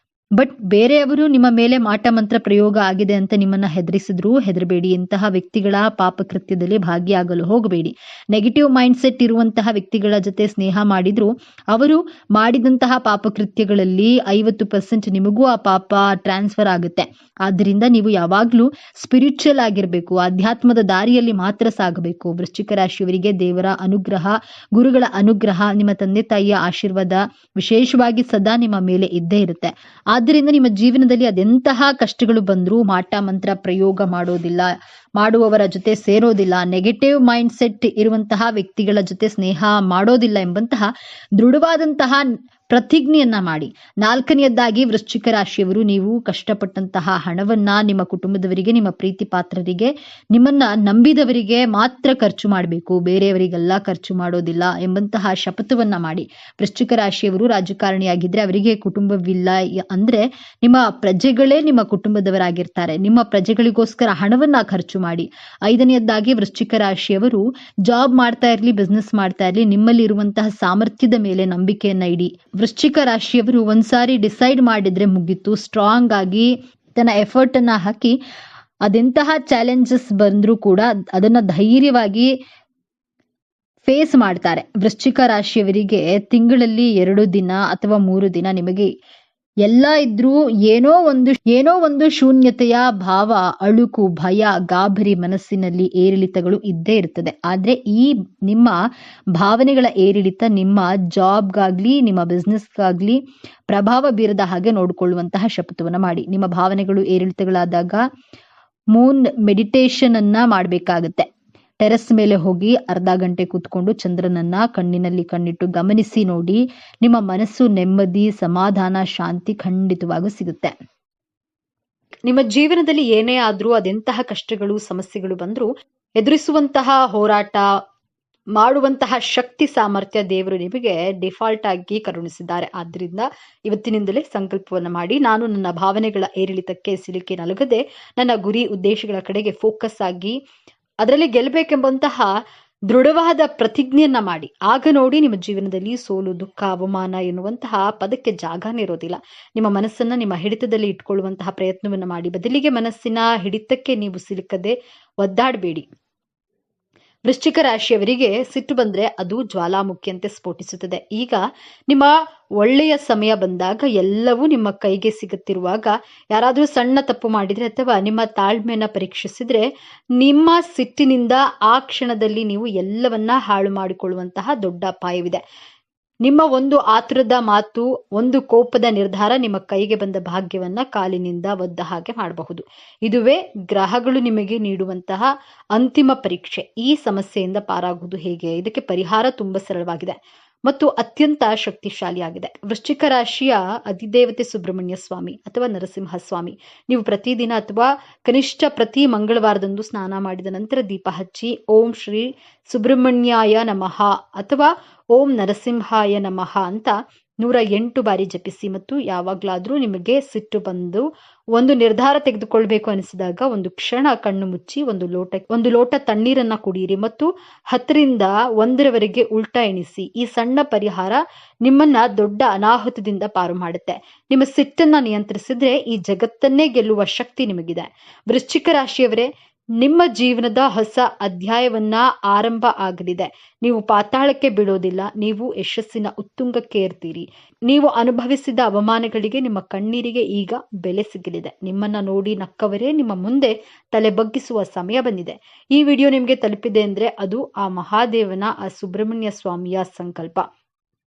ಬಟ್ ಬೇರೆಯವರು ನಿಮ್ಮ ಮೇಲೆ ಮಾಟ ಮಂತ್ರ ಪ್ರಯೋಗ ಆಗಿದೆ ಅಂತ ನಿಮ್ಮನ್ನ ಹೆದರಿಸಿದ್ರು ಹೆದರಬೇಡಿ. ಇಂತಹ ವ್ಯಕ್ತಿಗಳ ಪಾಪಕೃತ್ಯದಲ್ಲಿ ಭಾಗಿಯಾಗಲು ಹೋಗಬೇಡಿ. ನೆಗೆಟಿವ್ ಮೈಂಡ್ ಸೆಟ್ ಇರುವಂತಹ ವ್ಯಕ್ತಿಗಳ ಜೊತೆ ಸ್ನೇಹ ಮಾಡಿದ್ರು ಅವರು ಮಾಡಿದಂತಹ ಪಾಪಕೃತ್ಯಗಳಲ್ಲಿ 50% ನಿಮಗೂ ಆ ಪಾಪ ಟ್ರಾನ್ಸ್ಫರ್ ಆಗುತ್ತೆ. ಆದ್ದರಿಂದ ನೀವು ಯಾವಾಗ್ಲೂ ಸ್ಪಿರಿಚುವಲ್ ಆಗಿರ್ಬೇಕು, ಆಧ್ಯಾತ್ಮದ ದಾರಿಯಲ್ಲಿ ಮಾತ್ರ ಸಾಗಬೇಕು. ವೃಶ್ಚಿಕ ರಾಶಿಯವರಿಗೆ ದೇವರ ಅನುಗ್ರಹ, ಗುರುಗಳ ಅನುಗ್ರಹ, ನಿಮ್ಮ ತಂದೆ ತಾಯಿಯ ಆಶೀರ್ವಾದ ವಿಶೇಷವಾಗಿ ಸದಾ ನಿಮ್ಮ ಮೇಲೆ ಇದ್ದೇ ಇರುತ್ತೆ. ಆದ್ದರಿಂದ ನಿಮ್ಮ ಜೀವನದಲ್ಲಿ ಅದೆಂತಹ ಕಷ್ಟಗಳು ಬಂದ್ರೂ ಮಾಟ ಮಂತ್ರ ಪ್ರಯೋಗ ಮಾಡೋದಿಲ್ಲ, ಮಾಡುವವರ ಜೊತೆ ಸೇರೋದಿಲ್ಲ, ನೆಗೆಟಿವ್ ಮೈಂಡ್ ಸೆಟ್ ಇರುವಂತಹ ವ್ಯಕ್ತಿಗಳ ಜೊತೆ ಸ್ನೇಹ ಮಾಡೋದಿಲ್ಲ ಎಂಬಂತಹ ದೃಢವಾದಂತಹ ಪ್ರತಿಜ್ಞೆಯನ್ನ ಮಾಡಿ. ನಾಲ್ಕನೆಯದಾಗಿ ವೃಶ್ಚಿಕ ರಾಶಿಯವರು ನೀವು ಕಷ್ಟಪಟ್ಟಂತಹ ಹಣವನ್ನ ನಿಮ್ಮ ಕುಟುಂಬದವರಿಗೆ, ನಿಮ್ಮ ಪ್ರೀತಿ ಪಾತ್ರರಿಗೆ, ನಿಮ್ಮನ್ನ ನಂಬಿದವರಿಗೆ ಮಾತ್ರ ಖರ್ಚು ಮಾಡಬೇಕು, ಬೇರೆಯವರಿಗೆಲ್ಲ ಖರ್ಚು ಮಾಡೋದಿಲ್ಲ ಎಂಬಂತಹ ಶಪಥವನ್ನ ಮಾಡಿ. ವೃಶ್ಚಿಕ ರಾಶಿಯವರು ರಾಜಕಾರಣಿಯಾಗಿದ್ರೆ ಅವರಿಗೆ ಕುಟುಂಬವಿಲ್ಲ ಅಂದ್ರೆ ನಿಮ್ಮ ಪ್ರಜೆಗಳೇ ನಿಮ್ಮ ಕುಟುಂಬದವರಾಗಿರ್ತಾರೆ. ನಿಮ್ಮ ಪ್ರಜೆಗಳಿಗೋಸ್ಕರ ಹಣವನ್ನ ಖರ್ಚು ಮಾಡಿ. ಐದನೆಯದಾಗಿ ವೃಶ್ಚಿಕ ರಾಶಿಯವರು ಜಾಬ್ ಮಾಡ್ತಾ ಇರ್ಲಿ, ಬಿಸ್ನೆಸ್ ಮಾಡ್ತಾ ಇರ್ಲಿ, ನಿಮ್ಮಲ್ಲಿ ಇರುವಂತಹ ಸಾಮರ್ಥ್ಯದ ಮೇಲೆ ನಂಬಿಕೆಯನ್ನ ಇಡಿ. ವೃಶ್ಚಿಕ ರಾಶಿಯವರು ಒಂದ್ಸಾರಿ ಡಿಸೈಡ್ ಮಾಡಿದ್ರೆ ಮುಗೀತು. ಸ್ಟ್ರಾಂಗ್ ಆಗಿ ತನ್ನ ಎಫರ್ಟ್ ಅನ್ನ ಹಾಕಿ ಅದೆಂತಹ ಚಾಲೆಂಜಸ್ ಬಂದ್ರೂ ಕೂಡ ಅದನ್ನ ಧೈರ್ಯವಾಗಿ ಫೇಸ್ ಮಾಡ್ತಾರೆ. ವೃಶ್ಚಿಕ ರಾಶಿಯವರಿಗೆ ತಿಂಗಳಲ್ಲಿ 2 ದಿನ ಅಥವಾ 3 ದಿನ ನಿಮಗೆ ಎಲ್ಲ ಇದ್ರೂ ಏನೋ ಒಂದು ಶೂನ್ಯತೆಯ ಭಾವ, ಅಳುಕು, ಭಯ, ಗಾಬರಿ ಮನಸ್ಸಿನಲ್ಲಿ ಏರಿಳಿತಗಳು ಇದ್ದೇ ಇರ್ತದೆ. ಆದ್ರೆ ಈ ನಿಮ್ಮ ಭಾವನೆಗಳ ಏರಿಳಿತ ನಿಮ್ಮ ಜಾಬ್ಗಾಗ್ಲಿ ನಿಮ್ಮ ಬಿಸ್ನೆಸ್ಗಾಗ್ಲಿ ಪ್ರಭಾವ ಬೀರದ ಹಾಗೆ ನೋಡಿಕೊಳ್ಳುವಂತಹ ಶಪಥವನ್ನ ಮಾಡಿ. ನಿಮ್ಮ ಭಾವನೆಗಳು ಏರಿಳಿತಗಳಾದಾಗ ಮೂನ್ ಮೆಡಿಟೇಷನ್ ಅನ್ನ ಮಾಡಬೇಕಾಗತ್ತೆ. ಟೆರೆಸ್ ಮೇಲೆ ಹೋಗಿ ಅರ್ಧ ಗಂಟೆ ಕೂತ್ಕೊಂಡು ಚಂದ್ರನನ್ನ ಕಣ್ಣಿನಲ್ಲಿ ಕಣ್ಣಿಟ್ಟು ಗಮನಿಸಿ ನೋಡಿ. ನಿಮ್ಮ ಮನಸ್ಸು ನೆಮ್ಮದಿ, ಸಮಾಧಾನ, ಶಾಂತಿ ಖಂಡಿತವಾಗೂ ಸಿಗುತ್ತೆ. ನಿಮ್ಮ ಜೀವನದಲ್ಲಿ ಏನೇ ಆದ್ರೂ, ಅದೆಂತಹ ಕಷ್ಟಗಳು ಸಮಸ್ಯೆಗಳು ಬಂದ್ರೂ ಎದುರಿಸುವಂತಹ ಹೋರಾಟ ಮಾಡುವಂತಹ ಶಕ್ತಿ ಸಾಮರ್ಥ್ಯ ದೇವರು ನಿಮಗೆ ಡಿಫಾಲ್ಟ್ ಆಗಿ ಕರುಣಿಸಿದ್ದಾರೆ. ಆದ್ರಿಂದ ಇವತ್ತಿನಿಂದಲೇ ಸಂಕಲ್ಪವನ್ನು ಮಾಡಿ, ನಾನು ನನ್ನ ಭಾವನೆಗಳ ಏರಿಳಿತಕ್ಕೆ ಸಿಲುಕಿ ನಲುಗದೆ ನನ್ನ ಗುರಿ ಉದ್ದೇಶಗಳ ಕಡೆಗೆ ಫೋಕಸ್ ಆಗಿ ಅದರಲ್ಲಿ ಗೆಲ್ಲಬೇಕೆಂಬಂತಹ ದೃಢವಾದ ಪ್ರತಿಜ್ಞೆಯನ್ನ ಮಾಡಿ. ಆಗ ನೋಡಿ ನಿಮ್ಮ ಜೀವನದಲ್ಲಿ ಸೋಲು, ದುಃಖ, ಅವಮಾನ ಎನ್ನುವಂತಹ ಪದಕ್ಕೆ ಜಾಗನೇ ಇರೋದಿಲ್ಲ. ನಿಮ್ಮ ಮನಸ್ಸನ್ನ ನಿಮ್ಮ ಹಿಡಿತದಲ್ಲಿ ಇಟ್ಕೊಳ್ಳುವಂತಹ ಪ್ರಯತ್ನವನ್ನ ಮಾಡಿ. ಬದಲಿಗೆ ಮನಸ್ಸಿನ ಹಿಡಿತಕ್ಕೆ ನೀವು ಸಿಲುಕದೆ ಒದ್ದಾಡಬೇಡಿ. ವೃಶ್ಚಿಕ ರಾಶಿಯವರಿಗೆ ಸಿಟ್ಟು ಬಂದ್ರೆ ಅದು ಜ್ವಾಲಾಮುಖಿಯಂತೆ ಸ್ಫೋಟಿಸುತ್ತದೆ. ಈಗ ನಿಮ್ಮ ಒಳ್ಳೆಯ ಸಮಯ ಬಂದಾಗ, ಎಲ್ಲವೂ ನಿಮ್ಮ ಕೈಗೆ ಸಿಗುತ್ತಿರುವಾಗ ಯಾರಾದ್ರೂ ಸಣ್ಣ ತಪ್ಪು ಮಾಡಿದ್ರೆ ಅಥವಾ ನಿಮ್ಮ ತಾಳ್ಮೆಯನ್ನ ಪರೀಕ್ಷಿಸಿದ್ರೆ ನಿಮ್ಮ ಸಿಟ್ಟಿನಿಂದ ಆ ಕ್ಷಣದಲ್ಲಿ ನೀವು ಎಲ್ಲವನ್ನ ಹಾಳು ಮಾಡಿಕೊಳ್ಳುವಂತಹ ದೊಡ್ಡ ಅಪಾಯವಿದೆ. ನಿಮ್ಮ ಒಂದು ಆತುರದ ಮಾತು, ಒಂದು ಕೋಪದ ನಿರ್ಧಾರ ನಿಮ್ಮ ಕೈಗೆ ಬಂದ ಭಾಗ್ಯವನ್ನ ಕಾಲಿನಿಂದ ಒದ್ದ ಹಾಗೆ ಮಾಡಬಹುದು. ಇದುವೇ ಗ್ರಹಗಳು ನಿಮಗೆ ನೀಡುವಂತಹ ಅಂತಿಮ ಪರೀಕ್ಷೆ. ಈ ಸಮಸ್ಯೆಯಿಂದ ಪಾರಾಗುವುದು ಹೇಗೆ? ಇದಕ್ಕೆ ಪರಿಹಾರ ತುಂಬಾ ಸರಳವಾಗಿದೆ ಮತ್ತು ಅತ್ಯಂತ ಶಕ್ತಿಶಾಲಿಯಾಗಿದೆ. ವೃಶ್ಚಿಕ ರಾಶಿಯ ಅಧಿದೇವತೆ ಸುಬ್ರಹ್ಮಣ್ಯ ಸ್ವಾಮಿ ಅಥವಾ ನರಸಿಂಹ ಸ್ವಾಮಿ. ನೀವು ಪ್ರತಿದಿನ ಅಥವಾ ಕನಿಷ್ಠ ಪ್ರತಿ ಮಂಗಳವಾರದಂದು ಸ್ನಾನ ಮಾಡಿದ ನಂತರ ದೀಪ ಹಚ್ಚಿ ಓಂ ಶ್ರೀ ಸುಬ್ರಹ್ಮಣ್ಯಾಯ ನಮಃ ಅಥವಾ ಓಂ ನರಸಿಂಹಾಯ ನಮಃ ಅಂತ 108 ಬಾರಿ ಜಪಿಸಿ. ಮತ್ತು ಯಾವಾಗ್ಲಾದ್ರೂ ನಿಮಗೆ ಸಿಟ್ಟು ಬಂದು ಒಂದು ನಿರ್ಧಾರ ತೆಗೆದುಕೊಳ್ಬೇಕು ಅನಿಸಿದಾಗ ಒಂದು ಕ್ಷಣ ಕಣ್ಣು ಮುಚ್ಚಿ ಒಂದು ಲೋಟ ತಣ್ಣೀರನ್ನ ಕುಡಿಯಿರಿ ಮತ್ತು 10ರಿಂದ 1ರವರೆಗೆ ಉಲ್ಟಾ ಎಣಿಸಿ. ಈ ಸಣ್ಣ ಪರಿಹಾರ ನಿಮ್ಮನ್ನ ದೊಡ್ಡ ಅನಾಹುತದಿಂದ ಪಾರು ಮಾಡುತ್ತೆ. ನಿಮ್ಮ ಸಿಟ್ಟನ್ನ ನಿಯಂತ್ರಿಸಿದ್ರೆ ಈ ಜಗತ್ತನ್ನೇ ಗೆಲ್ಲುವ ಶಕ್ತಿ ನಿಮಗಿದೆ. ವೃಶ್ಚಿಕ ರಾಶಿಯವರೇ, ನಿಮ್ಮ ಜೀವನದ ಹೊಸ ಅಧ್ಯಾಯವನ್ನ ಆರಂಭ ಆಗಲಿದೆ. ನೀವು ಪಾತಾಳಕ್ಕೆ ಬೀಳೋದಿಲ್ಲ, ನೀವು ಯಶಸ್ಸಿನ ಉತ್ತುಂಗಕ್ಕೆ ಏರ್ತೀರಿ. ನೀವು ಅನುಭವಿಸಿದ ಅವಮಾನಗಳಿಗೆ, ನಿಮ್ಮ ಕಣ್ಣೀರಿಗೆ ಈಗ ಬೆಲೆ ಸಿಗಲಿದೆ. ನಿಮ್ಮನ್ನ ನೋಡಿ ನಕ್ಕವರೇ ನಿಮ್ಮ ಮುಂದೆ ತಲೆ ಬಗ್ಗಿಸುವ ಸಮಯ ಬಂದಿದೆ. ಈ ವಿಡಿಯೋ ನಿಮ್ಗೆ ತಲುಪಿದೆ ಅಂದ್ರೆ ಅದು ಆ ಮಹಾದೇವನ, ಆ ಸುಬ್ರಹ್ಮಣ್ಯ ಸ್ವಾಮಿಯ ಸಂಕಲ್ಪ.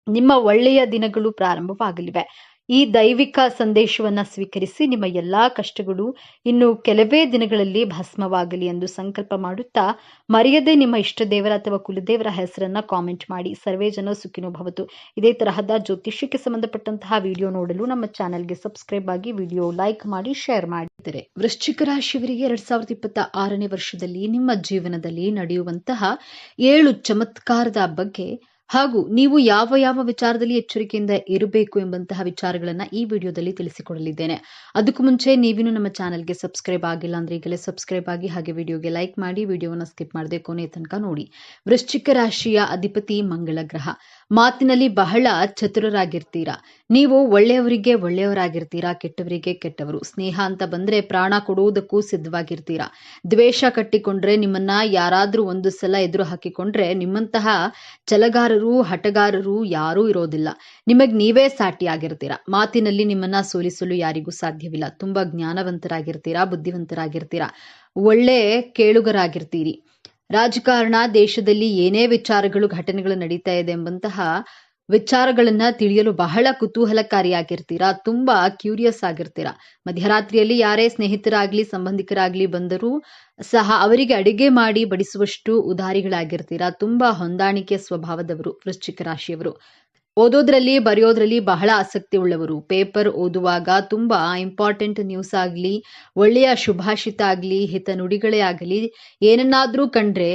ನಿಮ್ಮ ಒಳ್ಳೆಯ ದಿನಗಳು ಪ್ರಾರಂಭವಾಗಲಿವೆ. ಈ ದೈವಿಕ ಸಂದೇಶವನ್ನ ಸ್ವೀಕರಿಸಿ ನಿಮ್ಮ ಎಲ್ಲಾ ಕಷ್ಟಗಳು ಇನ್ನು ಕೆಲವೇ ದಿನಗಳಲ್ಲಿ ಭಸ್ಮವಾಗಲಿ ಎಂದು ಸಂಕಲ್ಪ ಮಾಡುತ್ತಾ ಮರೆಯದೆ ನಿಮ್ಮ ಇಷ್ಟ ದೇವರ ಅಥವಾ ಕುಲದೇವರ ಹೆಸರನ್ನ ಕಾಮೆಂಟ್ ಮಾಡಿ. ಸರ್ವೇ ಜನ ಸುಖಿನೋ ಭವತು. ಇದೇ ತರಹದ ಜ್ಯೋತಿಷ್ಯಕ್ಕೆ ಸಂಬಂಧಪಟ್ಟಂತಹ ವಿಡಿಯೋ ನೋಡಲು ನಮ್ಮ ಚಾನೆಲ್ಗೆ ಸಬ್ಸ್ಕ್ರೈಬ್ ಆಗಿ, ವಿಡಿಯೋ ಲೈಕ್ ಮಾಡಿ, ಶೇರ್ ಮಾಡಿದರೆ. ವೃಶ್ಚಿಕ ರಾಶಿಯವರಿಗೆ 2026ನೇ ವರ್ಷದಲ್ಲಿ ನಿಮ್ಮ ಜೀವನದಲ್ಲಿ ನಡೆಯುವಂತಹ 7 ಚಮತ್ಕಾರದ ಬಗ್ಗೆ ಹಾಗೂ ನೀವು ಯಾವ ಯಾವ ವಿಚಾರದಲ್ಲಿ ಎಚ್ಚರಿಕೆಯಿಂದ ಇರಬೇಕು ಎಂಬಂತಹ ವಿಚಾರಗಳನ್ನ ಈ ವಿಡಿಯೋದಲ್ಲಿ ತಿಳಿಸಿಕೊಡಲಿದ್ದೇನೆ. ಅದಕ್ಕೂ ಮುಂಚೆ ನೀವಿನ್ನು ನಮ್ಮ ಚಾನೆಲ್ಗೆ ಸಬ್ಸ್ಕ್ರೈಬ್ ಆಗಿಲ್ಲ ಅಂದ್ರೆ ಈಗಲೇ ಸಬ್ಸ್ಕ್ರೈಬ್ ಆಗಿ, ಹಾಗೆ ವಿಡಿಯೋಗೆ ಲೈಕ್ ಮಾಡಿ, ವಿಡಿಯೋವನ್ನ ಸ್ಕಿಪ್ ಮಾಡದೆ ಕೊನೆ ತನಕ ನೋಡಿ. ವೃಶ್ಚಿಕ ರಾಶಿಯ ಅಧಿಪತಿ ಮಂಗಳ ಗ್ರಹ. ಮಾತಿನಲ್ಲಿ ಬಹಳ ಚತುರರಾಗಿರ್ತೀರಾ. ನೀವು ಒಳ್ಳೆಯವರಿಗೆ ಒಳ್ಳೆಯವರಾಗಿರ್ತೀರಾ, ಕೆಟ್ಟವರಿಗೆ ಕೆಟ್ಟವರು. ಸ್ನೇಹ ಅಂತ ಬಂದ್ರೆ ಪ್ರಾಣ ಕೊಡುವುದಕ್ಕೂ ಸಿದ್ಧವಾಗಿರ್ತೀರಾ. ದ್ವೇಷ ಕಟ್ಟಿಕೊಂಡ್ರೆ, ನಿಮ್ಮನ್ನ ಯಾರಾದ್ರೂ ಒಂದು ಸಲ ಎದುರು ಹಾಕಿಕೊಂಡ್ರೆ ನಿಮ್ಮಂತಹ ಛಲಗಾರರು, ಹಠಗಾರರು ಯಾರೂ ಇರೋದಿಲ್ಲ. ನಿಮಗ್ ನೀವೇ ಸಾಟಿಯಾಗಿರ್ತೀರಾ. ಮಾತಿನಲ್ಲಿ ನಿಮ್ಮನ್ನ ಸೋಲಿಸಲು ಯಾರಿಗೂ ಸಾಧ್ಯವಿಲ್ಲ. ತುಂಬಾ ಜ್ಞಾನವಂತರಾಗಿರ್ತೀರಾ, ಬುದ್ಧಿವಂತರಾಗಿರ್ತೀರಾ, ಒಳ್ಳೆ ಕೇಳುಗರಾಗಿರ್ತೀರಿ. ರಾಜಕಾರಣ, ದೇಶದಲ್ಲಿ ಏನೇ ವಿಚಾರಗಳು, ಘಟನೆಗಳು ನಡೀತಾ ಇದೆ ಎಂಬಂತಹ ವಿಚಾರಗಳನ್ನ ತಿಳಿಯಲು ಬಹಳ ಕುತೂಹಲಕಾರಿಯಾಗಿರ್ತೀರಾ. ತುಂಬಾ ಕ್ಯೂರಿಯಸ್ ಆಗಿರ್ತೀರಾ. ಮಧ್ಯರಾತ್ರಿಯಲ್ಲಿ ಯಾರೇ ಸ್ನೇಹಿತರಾಗ್ಲಿ, ಸಂಬಂಧಿಕರಾಗ್ಲಿ ಬಂದರೂ ಸಹ ಅವರಿಗೆ ಅಡಿಗೆ ಮಾಡಿ ಬಡಿಸುವಷ್ಟು ಉದಾರಿಗಳಾಗಿರ್ತೀರಾ. ತುಂಬಾ ಹೊಂದಾಣಿಕೆ ಸ್ವಭಾವದವರು ವೃಶ್ಚಿಕ ರಾಶಿಯವರು. ಓದೋದ್ರಲ್ಲಿ, ಬರೆಯೋದ್ರಲ್ಲಿ ಬಹಳ ಆಸಕ್ತಿ ಉಳ್ಳವರು. ಪೇಪರ್ ಓದುವಾಗ ತುಂಬಾ ಇಂಪಾರ್ಟೆಂಟ್ ನ್ಯೂಸ್ ಆಗ್ಲಿ, ಒಳ್ಳೆಯ ಶುಭಾಷಿತ ಆಗ್ಲಿ, ಹಿತ ನುಡಿಗಳೇ ಆಗಲಿ ಏನನ್ನಾದ್ರೂ ಕಂಡ್ರೆ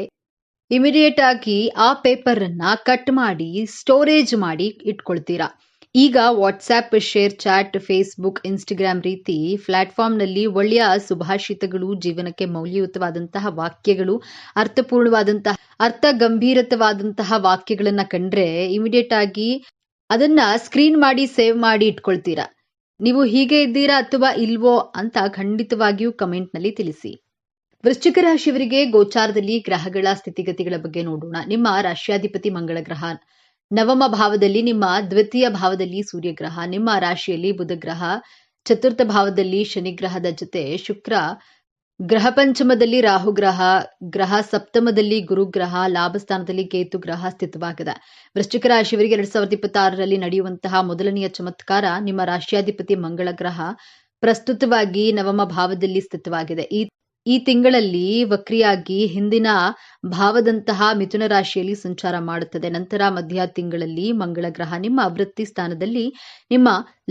ಇಮಿಡಿಯೇಟ್ ಆಗಿ ಆ ಪೇಪರ್ ಅನ್ನ ಕಟ್ ಮಾಡಿ ಸ್ಟೋರೇಜ್ ಮಾಡಿ ಇಟ್ಕೊಳ್ತೀರಾ. ಈಗ WhatsApp, ShareChat, Facebook, Instagram ರೀತಿ ಪ್ಲಾಟ್ಫಾರ್ಮ್ನಲ್ಲಿ ಒಳ್ಳೆಯ ಸುಭಾಷಿತಗಳು, ಜೀವನಕ್ಕೆ ಮೌಲ್ಯಯುತವಾದಂತಹ ವಾಕ್ಯಗಳು, ಅರ್ಥಪೂರ್ಣವಾದಂತಹ, ಅರ್ಥ ಗಂಭೀರತವಾದಂತಹ ವಾಕ್ಯಗಳನ್ನ ಕಂಡ್ರೆ ಇಮಿಡಿಯೇಟ್ ಆಗಿ ಅದನ್ನ ಸ್ಕ್ರೀನ್ ಮಾಡಿ ಸೇವ್ ಮಾಡಿ ಇಟ್ಕೊಳ್ತೀರಾ. ನೀವು ಹೀಗೆ ಇದ್ದೀರಾ ಅಥವಾ ಇಲ್ವೋ ಅಂತ ಖಂಡಿತವಾಗಿಯೂ ಕಮೆಂಟ್ ನಲ್ಲಿ ತಿಳಿಸಿ. ವೃಶ್ಚಿಕ ರಾಶಿಯವರಿಗೆ ಗೋಚಾರದಲ್ಲಿ ಗ್ರಹಗಳ ಸ್ಥಿತಿಗತಿಗಳ ಬಗ್ಗೆ ನೋಡೋಣ. ನಿಮ್ಮ ರಾಶ್ಯಾಧಿಪತಿ ಮಂಗಳ ಗ್ರಹ ನವಮ ಭಾವದಲ್ಲಿ ನಿಮ್ಮ ದ್ವಿತೀಯ ಭಾವದಲ್ಲಿ ಸೂರ್ಯಗ್ರಹ, ನಿಮ್ಮ ರಾಶಿಯಲ್ಲಿ ಬುಧ ಗ್ರಹ, ಚತುರ್ಥ ಭಾವದಲ್ಲಿ ಶನಿ ಗ್ರಹದ ಜೊತೆ ಶುಕ್ರ, ಗ್ರಹ ಪಂಚಮದಲ್ಲಿ ರಾಹು ಗ್ರಹ, ಗ್ರಹ ಸಪ್ತಮದಲ್ಲಿ ಗುರುಗ್ರಹ, ಲಾಭಸ್ಥಾನದಲ್ಲಿ ಕೇತು ಗ್ರಹ ಸ್ಥಿತವಾಗಿದೆ. ವೃಶ್ಚಿಕ ರಾಶಿಯವರಿಗೆ 2026ರಲ್ಲಿ ನಡೆಯುವಂತಹ ಮೊದಲನೆಯ ಚಮತ್ಕಾರ, ನಿಮ್ಮ ರಾಶಿಯಾಧಿಪತಿ ಮಂಗಳ ಗ್ರಹ ಪ್ರಸ್ತುತವಾಗಿ ನವಮ ಭಾವದಲ್ಲಿ ಸ್ಥಿತವಾಗಿದೆ. ಈ ತಿಂಗಳಲ್ಲಿ ವಕ್ರಿಯಾಗಿ ಹಿಂದಿನ ಭಾವದಂತಹ ಮಿಥುನ ರಾಶಿಯಲ್ಲಿ ಸಂಚಾರ ಮಾಡುತ್ತದೆ. ನಂತರ ಮಧ್ಯ ತಿಂಗಳಲ್ಲಿ ಮಂಗಳ ಗ್ರಹ ನಿಮ್ಮ ವೃತ್ತಿ ಸ್ಥಾನದಲ್ಲಿ, ನಿಮ್ಮ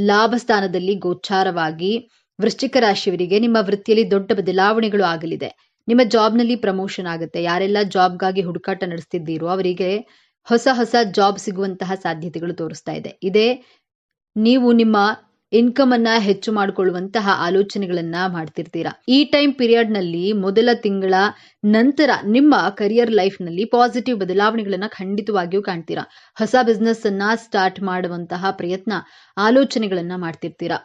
ಲಾಭ ಸ್ಥಾನದಲ್ಲಿ ಗೋಚಾರವಾಗಿ ವೃಶ್ಚಿಕ ರಾಶಿಯವರಿಗೆ ನಿಮ್ಮ ವೃತ್ತಿಯಲ್ಲಿ ದೊಡ್ಡ ಬದಲಾವಣೆಗಳು ಆಗಲಿದೆ. ನಿಮ್ಮ ಜಾಬ್ನಲ್ಲಿ ಪ್ರಮೋಷನ್ ಆಗುತ್ತೆ. ಯಾರೆಲ್ಲ ಜಾಬ್ಗಾಗಿ ಹುಡುಕಾಟ ನಡೆಸ್ತಿದ್ದೀರೋ ಅವರಿಗೆ ಹೊಸ ಜಾಬ್ ಸಿಗುವಂತಹ ಸಾಧ್ಯತೆಗಳು ತೋರಿಸ್ತಾ ಇದೆ. ಇದೇ ನೀವು ನಿಮ್ಮ ಇನ್ಕಮ್ ಅನ್ನ ಹೆಚ್ಚು ಮಾಡಿಕೊಳ್ಳುವಂತಹ ಆಲೋಚನೆಗಳನ್ನ ಮಾಡ್ತಿರ್ತೀರಾ. ಈ ಟೈಮ್ ಪೀರಿಯಡ್ ನಲ್ಲಿ ಮೊದಲ ತಿಂಗಳ ನಂತರ ನಿಮ್ಮ ಕರಿಯರ್ ಲೈಫ್ ನಲ್ಲಿ ಪಾಸಿಟಿವ್ ಬದಲಾವಣೆಗಳನ್ನ ಖಂಡಿತವಾಗಿಯೂ ಕಾಣ್ತೀರಾ. ಹೊಸ ಬಿಸ್ನೆಸ್ ಅನ್ನ ಸ್ಟಾರ್ಟ್ ಮಾಡುವಂತಹ ಪ್ರಯತ್ನ, ಆಲೋಚನೆಗಳನ್ನ ಮಾಡ್ತಿರ್ತೀರಾ.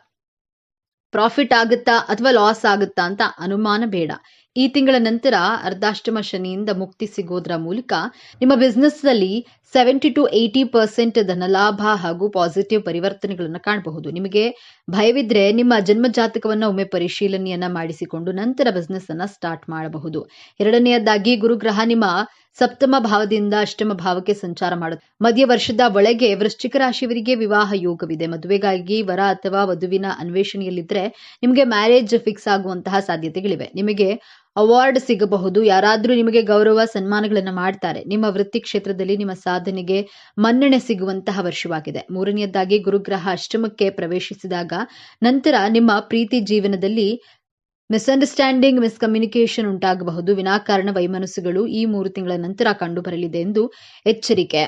ಪ್ರಾಫಿಟ್ ಆಗುತ್ತಾ ಅಥವಾ ಲಾಸ್ ಆಗುತ್ತಾ ಅಂತ ಅನುಮಾನ ಬೇಡ. ಈ ತಿಂಗಳ ನಂತರ ಅರ್ಧಾಷ್ಟಮ ಶನಿಯಿಂದ ಮುಕ್ತಿ ಸಿಗೋದ್ರ ಮೂಲಕ ನಿಮ್ಮ ಬಿಸ್ನೆಸ್ ನಲ್ಲಿ 70 to 80% ಧನಲಾಭ ಹಾಗೂ ಪಾಸಿಟಿವ್ ಪರಿವರ್ತನೆಗಳನ್ನು ಕಾಣಬಹುದು. ನಿಮಗೆ ಭಯವಿದ್ರೆ ನಿಮ್ಮ ಜನ್ಮ ಜಾತಕವನ್ನ ಒಮ್ಮೆ ಪರಿಶೀಲನೆಯನ್ನ ಮಾಡಿಸಿಕೊಂಡು ನಂತರ ಬಿಸ್ನೆಸ್ ಅನ್ನ ಸ್ಟಾರ್ಟ್ ಮಾಡಬಹುದು. ಎರಡನೆಯದಾಗಿ ಗುರುಗ್ರಹ ನಿಮ್ಮ ಸಪ್ತಮ ಭಾವದಿಂದ ಅಷ್ಟಮ ಭಾವಕ್ಕೆ ಸಂಚಾರ ಮಾಡುತ್ತೆ. ಮಧ್ಯ ವರ್ಷದ ಒಳಗೆ ವೃಶ್ಚಿಕ ರಾಶಿಯವರಿಗೆ ವಿವಾಹ ಯೋಗವಿದೆ. ಮದುವೆಗಾಗಿ ವರ ಅಥವಾ ವಧುವಿನ ಅನ್ವೇಷಣೆಯಲ್ಲಿದ್ರೆ ನಿಮಗೆ ಮ್ಯಾರೇಜ್ ಫಿಕ್ಸ್ ಆಗುವಂತಹ ಸಾಧ್ಯತೆಗಳಿವೆ. ನಿಮಗೆ ಅವಾರ್ಡ್ ಸಿಗಬಹುದು. ಯಾರಾದ್ರೂ ನಿಮಗೆ ಗೌರವ ಸನ್ಮಾನಗಳನ್ನ ಮಾಡ್ತಾರೆ. ನಿಮ್ಮ ವೃತ್ತಿ ಕ್ಷೇತ್ರದಲ್ಲಿ ನಿಮ್ಮ ಸಾಧನೆಗೆ ಮನ್ನಣೆ ಸಿಗುವಂತಹ ವರ್ಷವಾಗಿದೆ. ಮೂರನೆಯದಾಗಿ ಗುರುಗ್ರಹ ಅಷ್ಟಮಕ್ಕೆ ಪ್ರವೇಶಿಸಿದಾಗ ನಂತರ ನಿಮ್ಮ ಪ್ರೀತಿ ಜೀವನದಲ್ಲಿ ಮಿಸ್ಅಂಡರ್ಸ್ಟ್ಯಾಂಡಿಂಗ್, ಮಿಸ್ಕಮ್ಯುನಿಕೇಶನ್ ಉಂಟಾಗಬಹುದು. ವಿನಾಕಾರಣ ವೈಮನಸ್ಸುಗಳು ಈ 3 ತಿಂಗಳ ನಂತರ ಕಂಡು ಬರಲಿದೆ ಎಂದು ಎಚ್ಚರಿಕೆ.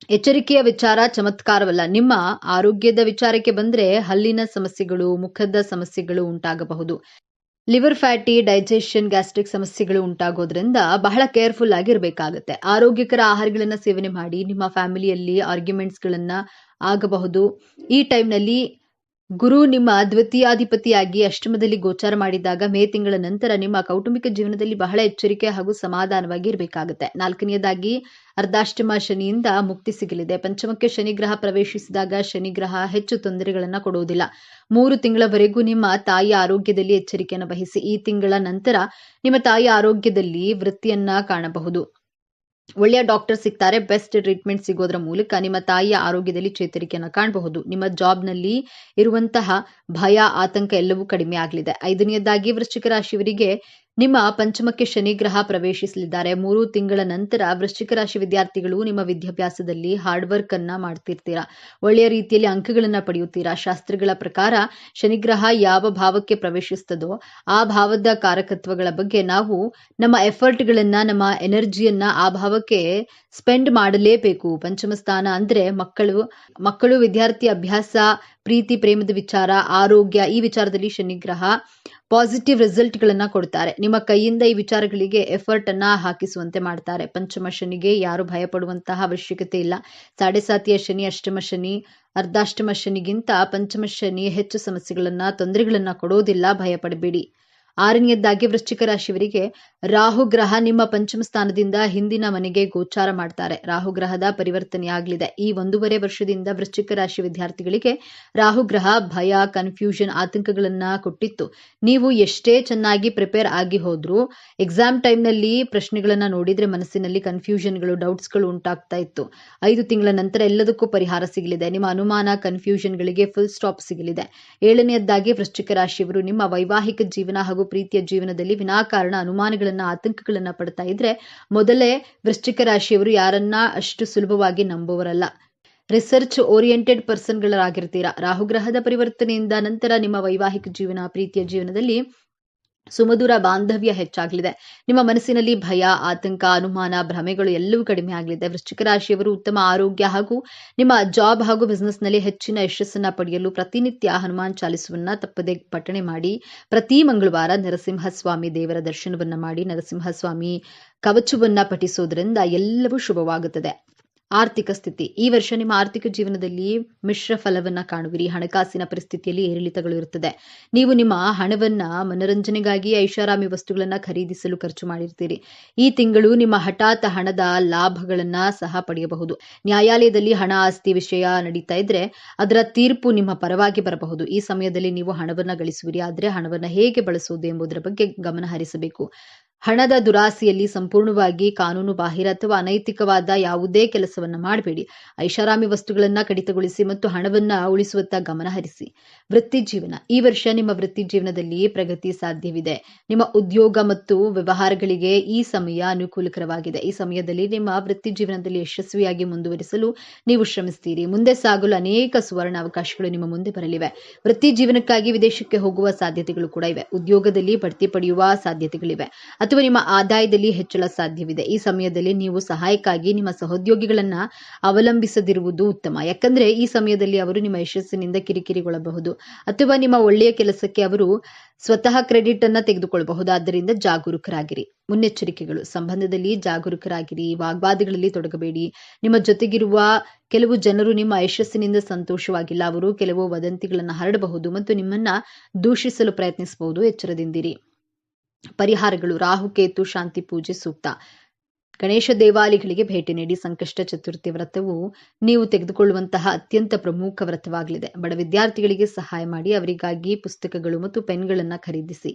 ಎಚ್ಚರಿಕೆಯ ವಿಚಾರ ಚಮತ್ಕಾರವಲ್ಲ. ನಿಮ್ಮ ಆರೋಗ್ಯದ ವಿಚಾರಕ್ಕೆ ಬಂದ್ರೆ ಹಲ್ಲಿನ ಸಮಸ್ಯೆಗಳು, ಮುಖದ ಸಮಸ್ಯೆಗಳು ಉಂಟಾಗಬಹುದು. ಲಿವರ್ ಫ್ಯಾಟಿ, ಡೈಜೆಷನ್, ಗ್ಯಾಸ್ಟ್ರಿಕ್ ಸಮಸ್ಯೆಗಳು ಉಂಟಾಗೋದ್ರಿಂದ ಬಹಳ ಕೇರ್ಫುಲ್ ಆಗಿರಬೇಕಾಗುತ್ತೆ. ಆರೋಗ್ಯಕರ ಆಹಾರಗಳನ್ನ ಸೇವನೆ ಮಾಡಿ. ನಿಮ್ಮ ಫ್ಯಾಮಿಲಿಯಲ್ಲಿ ಆರ್ಗ್ಯುಮೆಂಟ್ಸ್ ಗಳನ್ನ ಆಗಬಹುದು. ಈ ಟೈಮ್ನಲ್ಲಿ ಗುರು ನಿಮ್ಮ ದ್ವಿತೀಯಾಧಿಪತಿಯಾಗಿ ಅಷ್ಟಮದಲ್ಲಿ ಗೋಚಾರ ಮಾಡಿದಾಗ ಮೇ ತಿಂಗಳ ನಂತರ ನಿಮ್ಮ ಕೌಟುಂಬಿಕ ಜೀವನದಲ್ಲಿ ಬಹಳ ಎಚ್ಚರಿಕೆ ಹಾಗೂ ಸಮಾಧಾನವಾಗಿ ಇರಬೇಕಾಗುತ್ತೆ. ನಾಲ್ಕನೆಯದಾಗಿ ಅರ್ಧಾಷ್ಟಮ ಶನಿಯಿಂದ ಮುಕ್ತಿ ಸಿಗಲಿದೆ. ಪಂಚಮಕ್ಕೆ ಶನಿಗ್ರಹ ಪ್ರವೇಶಿಸಿದಾಗ ಶನಿಗ್ರಹ ಹೆಚ್ಚು ತೊಂದರೆಗಳನ್ನ ಕೊಡುವುದಿಲ್ಲ. 3 ತಿಂಗಳವರೆಗೂ ನಿಮ್ಮ ತಾಯಿಯ ಆರೋಗ್ಯದಲ್ಲಿ ಎಚ್ಚರಿಕೆಯನ್ನು ವಹಿಸಿ. ಈ ತಿಂಗಳ ನಂತರ ನಿಮ್ಮ ತಾಯಿಯ ಆರೋಗ್ಯದಲ್ಲಿ ವೃತ್ತಿಯನ್ನ ಕಾಣಬಹುದು. ಒಳ್ಳೆಯ ಡಾಕ್ಟರ್ ಸಿಗ್ತಾರೆ. ಬೆಸ್ಟ್ ಟ್ರೀಟ್ಮೆಂಟ್ ಸಿಗೋದ್ರ ಮೂಲಕ ನಿಮ್ಮ ತಾಯಿಯ ಆರೋಗ್ಯದಲ್ಲಿ ಚೇತರಿಕೆಯನ್ನು ಕಾಣಬಹುದು. ನಿಮ್ಮ ಜಾಬ್ನಲ್ಲಿ ಇರುವಂತಹ ಭಯ, ಆತಂಕ ಎಲ್ಲವೂ ಕಡಿಮೆ ಆಗಲಿದೆ. ಐದನೆಯದಾಗಿ ವೃಶ್ಚಿಕ ರಾಶಿಯವರಿಗೆ ನಿಮ್ಮ ಪಂಚಮಕ್ಕೆ ಶನಿಗ್ರಹ ಪ್ರವೇಶಿಸಲಿದ್ದಾರೆ. 3 ತಿಂಗಳ ನಂತರ ವೃಶ್ಚಿಕ ರಾಶಿ ವಿದ್ಯಾರ್ಥಿಗಳು ನಿಮ್ಮ ವಿದ್ಯಾಭ್ಯಾಸದಲ್ಲಿ ಹಾರ್ಡ್ ವರ್ಕ್ ಅನ್ನ ಮಾಡ್ತಿರ್ತೀರಾ. ಒಳ್ಳೆಯ ರೀತಿಯಲ್ಲಿ ಅಂಕಗಳನ್ನ ಪಡೆಯುತ್ತೀರಾ. ಶಾಸ್ತ್ರಗಳ ಪ್ರಕಾರ ಶನಿಗ್ರಹ ಯಾವ ಭಾವಕ್ಕೆ ಪ್ರವೇಶಿಸ್ತದೋ ಆ ಭಾವದ ಕಾರಕತ್ವಗಳ ಬಗ್ಗೆ ನಾವು ನಮ್ಮ ಎಫರ್ಟ್ಗಳನ್ನ, ನಮ್ಮ ಎನರ್ಜಿಯನ್ನ ಆ ಭಾವಕ್ಕೆ ಸ್ಪೆಂಡ್ ಮಾಡಲೇಬೇಕು. ಪಂಚಮ ಸ್ಥಾನ ಅಂದ್ರೆ ಮಕ್ಕಳು, ವಿದ್ಯಾರ್ಥಿ ಅಭ್ಯಾಸ, ಪ್ರೀತಿ ಪ್ರೇಮದ ವಿಚಾರ, ಆರೋಗ್ಯ, ಈ ವಿಚಾರದಲ್ಲಿ ಶನಿಗ್ರಹ ಪಾಸಿಟಿವ್ ರಿಸಲ್ಟ್ ಗಳನ್ನ ಕೊಡ್ತಾರೆ. ನಿಮ್ಮ ಕೈಯಿಂದ ಈ ವಿಚಾರಗಳಿಗೆ ಎಫರ್ಟ್ ಅನ್ನ ಹಾಕಿಸುವಂತೆ ಮಾಡ್ತಾರೆ. ಪಂಚಮ ಶನಿಗೆ ಯಾರು ಭಯ ಪಡುವಂತಹ ಅವಶ್ಯಕತೆ ಇಲ್ಲ. ಸಾಡೆ ಸಾತಿಯ ಶನಿ, ಅಷ್ಟಮ ಶನಿ, ಅರ್ಧಾಷ್ಟಮ ಶನಿಗಿಂತ ಪಂಚಮ ಶನಿ ಹೆಚ್ಚು ಸಮಸ್ಯೆಗಳನ್ನ, ತೊಂದರೆಗಳನ್ನ ಕೊಡೋದಿಲ್ಲ. ಭಯ ಪಡಬೇಡಿ. ಆರನೆಯದಾಗಿ ವೃಶ್ಚಿಕ ರಾಶಿಯವರಿಗೆ ರಾಹು ಗ್ರಹ ನಿಮ್ಮ ಪಂಚಮ ಸ್ಥಾನದಿಂದ ಹಿಂದಿನ ಮನೆಗೆ ಗೋಚಾರ ಮಾಡ್ತಾರೆ. ರಾಹು ಗ್ರಹದ ಪರಿವರ್ತನೆಯಾಗಲಿದೆ. ಈ 1.5 ವರ್ಷದಿಂದ ವೃಶ್ಚಿಕ ರಾಶಿ ವಿದ್ಯಾರ್ಥಿಗಳಿಗೆ ರಾಹು ಗ್ರಹ ಭಯ, ಕನ್ಫ್ಯೂಷನ್, ಆತಂಕಗಳನ್ನ ಕೊಟ್ಟಿತ್ತು. ನೀವು ಎಷ್ಟೇ ಚೆನ್ನಾಗಿ ಪ್ರಿಪೇರ್ ಆಗಿ ಹೋದ್ರು ಎಕ್ಸಾಮ್ ಟೈಮ್ನಲ್ಲಿ ಪ್ರಶ್ನೆಗಳನ್ನ ನೋಡಿದ್ರೆ ಮನಸ್ಸಿನಲ್ಲಿ ಕನ್ಫ್ಯೂಷನ್ಗಳು, ಡೌಟ್ಸ್ಗಳು ಉಂಟಾಗ್ತಾ ಇತ್ತು. 5 ತಿಂಗಳ ನಂತರ ಎಲ್ಲದಕ್ಕೂ ಪರಿಹಾರ ಸಿಗಲಿದೆ. ನಿಮ್ಮ ಅನುಮಾನ, ಕನ್ಫ್ಯೂಷನ್ಗಳಿಗೆ ಫುಲ್ ಸ್ಟಾಪ್ ಸಿಗಲಿದೆ. ಏಳನೆಯದಾಗಿ ವೃಶ್ಚಿಕ ರಾಶಿಯವರು ನಿಮ್ಮ ವೈವಾಹಿಕ ಜೀವನ ಹಾಗೂ ಪ್ರೀತಿಯ ಜೀವನದಲ್ಲಿ ವಿನಾಕಾರಣ ಅನುಮಾನಗಳನ್ನ, ಆತಂಕಗಳನ್ನ ಪಡ್ತಾ ಇದ್ರೆ ಮೊದಲೇ ವೃಶ್ಚಿಕ ರಾಶಿಯವರು ಯಾರನ್ನ ಅಷ್ಟು ಸುಲಭವಾಗಿ ನಂಬುವರಲ್ಲ. Research oriented ಪರ್ಸನ್ಗಳಾಗಿರ್ತೀರಾ. ರಾಹುಗ್ರಹದ ಪರಿವರ್ತನೆಯಿಂದ ನಂತರ ನಿಮ್ಮ ವೈವಾಹಿಕ ಜೀವನ, ಪ್ರೀತಿಯ ಜೀವನದಲ್ಲಿ ಸುಮಧುರ ಬಾಂಧವ್ಯ ಹೆಚ್ಚಾಗಲಿದೆ. ನಿಮ್ಮ ಮನಸ್ಸಿನಲ್ಲಿ ಭಯ, ಆತಂಕ, ಅನುಮಾನ, ಭ್ರಮೆಗಳು ಎಲ್ಲವೂ ಕಡಿಮೆ ಆಗಲಿದೆ. ವೃಶ್ಚಿಕ ರಾಶಿಯವರು ಉತ್ತಮ ಆರೋಗ್ಯ ಹಾಗೂ ನಿಮ್ಮ ಜಾಬ್ ಹಾಗೂ ಬಿಸ್ನೆಸ್ನಲ್ಲಿ ಹೆಚ್ಚಿನ ಯಶಸ್ಸನ್ನ ಪಡೆಯಲು ಪ್ರತಿನಿತ್ಯ ಹನುಮಾನ್ ಚಾಲಿಸವನ್ನ ತಪ್ಪದೆ ಪಠಣೆ ಮಾಡಿ. ಪ್ರತಿ ಮಂಗಳವಾರ ನರಸಿಂಹಸ್ವಾಮಿ ದೇವರ ದರ್ಶನವನ್ನ ಮಾಡಿ ನರಸಿಂಹಸ್ವಾಮಿ ಕವಚವನ್ನ ಪಠಿಸೋದ್ರಿಂದ ಎಲ್ಲವೂ ಶುಭವಾಗುತ್ತದೆ. ಆರ್ಥಿಕ ಸ್ಥಿತಿ. ಈ ವರ್ಷ ನಿಮ್ಮ ಆರ್ಥಿಕ ಜೀವನದಲ್ಲಿ ಮಿಶ್ರ ಫಲವನ್ನ ಕಾಣುವಿರಿ. ಹಣಕಾಸಿನ ಪರಿಸ್ಥಿತಿಯಲ್ಲಿ ಏರಿಳಿತಗಳು ಇರುತ್ತದೆ. ನೀವು ನಿಮ್ಮ ಹಣವನ್ನ ಮನರಂಜನೆಗಾಗಿ ಐಷಾರಾಮಿ ವಸ್ತುಗಳನ್ನ ಖರೀದಿಸಲು ಖರ್ಚು ಮಾಡಿರ್ತೀರಿ. ಈ ತಿಂಗಳು ನಿಮ್ಮ ಹಠಾತ್ ಹಣದ ಲಾಭಗಳನ್ನ ಸಹ ಪಡೆಯಬಹುದು. ನ್ಯಾಯಾಲಯದಲ್ಲಿ ಹಣ ಆಸ್ತಿ ವಿಷಯ ನಡೀತಾ ಇದ್ರೆ ಅದರ ತೀರ್ಪು ನಿಮ್ಮ ಪರವಾಗಿ ಬರಬಹುದು. ಈ ಸಮಯದಲ್ಲಿ ನೀವು ಹಣವನ್ನ ಗಳಿಸುವಿರಿ. ಆದರೆ ಹಣವನ್ನ ಹೇಗೆ ಬಳಸುವುದು ಎಂಬುದರ ಬಗ್ಗೆ ಗಮನ ಹರಿಸಬೇಕು. ಹಣದ ದುರಾಸೆಯಲ್ಲಿ ಸಂಪೂರ್ಣವಾಗಿ ಕಾನೂನು ಬಾಹಿರ ಅಥವಾ ಅನೈತಿಕವಾದ ಯಾವುದೇ ಕೆಲಸವನ್ನ ಮಾಡಬೇಡಿ. ಐಷಾರಾಮಿ ವಸ್ತುಗಳನ್ನ ಕಡಿತಗೊಳಿಸಿ ಮತ್ತು ಹಣವನ್ನ ಉಳಿಸುವತ್ತ ಗಮನ ಹರಿಸಿ. ವೃತ್ತಿ ಜೀವನ. ಈ ವರ್ಷ ನಿಮ್ಮ ವೃತ್ತಿ ಜೀವನದಲ್ಲಿ ಪ್ರಗತಿ ಸಾಧ್ಯವಿದೆ. ನಿಮ್ಮ ಉದ್ಯೋಗ ಮತ್ತು ವ್ಯವಹಾರಗಳಿಗೆ ಈ ಸಮಯ ಅನುಕೂಲಕರವಾಗಿದೆ. ಈ ಸಮಯದಲ್ಲಿ ನಿಮ್ಮ ವೃತ್ತಿ ಜೀವನದಲ್ಲಿ ಯಶಸ್ವಿಯಾಗಿ ಮುಂದುವರಿಸಲು ನೀವು ಶ್ರಮಿಸ್ತೀರಿ. ಮುಂದೆ ಸಾಗಲು ಅನೇಕ ಸುವರ್ಣ ಅವಕಾಶಗಳು ನಿಮ್ಮ ಮುಂದೆ ಬರಲಿವೆ. ವೃತ್ತಿ ಜೀವನಕ್ಕಾಗಿ ವಿದೇಶಕ್ಕೆ ಹೋಗುವ ಸಾಧ್ಯತೆಗಳು ಕೂಡ ಇವೆ. ಉದ್ಯೋಗದಲ್ಲಿ ಬಡ್ತಿ ಪಡೆಯುವ ಸಾಧ್ಯತೆಗಳಿವೆ ಅಥವಾ ನಿಮ್ಮ ಆದಾಯದಲ್ಲಿ ಹೆಚ್ಚಳ ಸಾಧ್ಯವಿದೆ. ಈ ಸಮಯದಲ್ಲಿ ನೀವು ಸಹಾಯಕ್ಕಾಗಿ ನಿಮ್ಮ ಸಹೋದ್ಯೋಗಿಗಳನ್ನ ಅವಲಂಬಿಸದಿರುವುದು ಉತ್ತಮ. ಯಾಕಂದ್ರೆ ಈ ಸಮಯದಲ್ಲಿ ಅವರು ನಿಮ್ಮ ಯಶಸ್ಸಿನಿಂದ ಕಿರಿಕಿರಿಗೊಳ್ಳಬಹುದು ಅಥವಾ ನಿಮ್ಮ ಒಳ್ಳೆಯ ಕೆಲಸಕ್ಕೆ ಅವರು ಸ್ವತಃ ಕ್ರೆಡಿಟ್ ಅನ್ನ ತೆಗೆದುಕೊಳ್ಳಬಹುದು. ಆದ್ದರಿಂದ ಜಾಗರೂಕರಾಗಿರಿ. ಮುನ್ನೆಚ್ಚರಿಕೆಗಳು. ಸಂಬಂಧದಲ್ಲಿ ಜಾಗರೂಕರಾಗಿರಿ. ವಾಗ್ವಾದಗಳಲ್ಲಿ ತೊಡಗಬೇಡಿ. ನಿಮ್ಮ ಜೊತೆಗಿರುವ ಕೆಲವು ಜನರು ನಿಮ್ಮ ಯಶಸ್ಸಿನಿಂದ ಸಂತೋಷವಾಗಿಲ್ಲ. ಅವರು ಕೆಲವು ವದಂತಿಗಳನ್ನು ಹರಡಬಹುದು ಮತ್ತು ನಿಮ್ಮನ್ನ ದೂಷಿಸಲು ಪ್ರಯತ್ನಿಸಬಹುದು. ಎಚ್ಚರದಿಂದಿರಿ. ಪರಿಹಾರಗಳು. ರಾಹುಕೇತು ಶಾಂತಿ ಪೂಜೆ ಸೂಕ್ತ. ಗಣೇಶ ದೇವಾಲಯಗಳಿಗೆ ಭೇಟಿ ನೀಡಿ. ಸಂಕಷ್ಟ ಚತುರ್ಥಿ ವ್ರತವು ನೀವು ತೆಗೆದುಕೊಳ್ಳುವಂತಹ ಅತ್ಯಂತ ಪ್ರಮುಖ ವ್ರತವಾಗಲಿದೆ. ಬಡ ವಿದ್ಯಾರ್ಥಿಗಳಿಗೆ ಸಹಾಯ ಮಾಡಿ. ಅವರಿಗಾಗಿ ಪುಸ್ತಕಗಳು ಮತ್ತು ಪೆನ್ಗಳನ್ನು ಖರೀದಿಸಿ.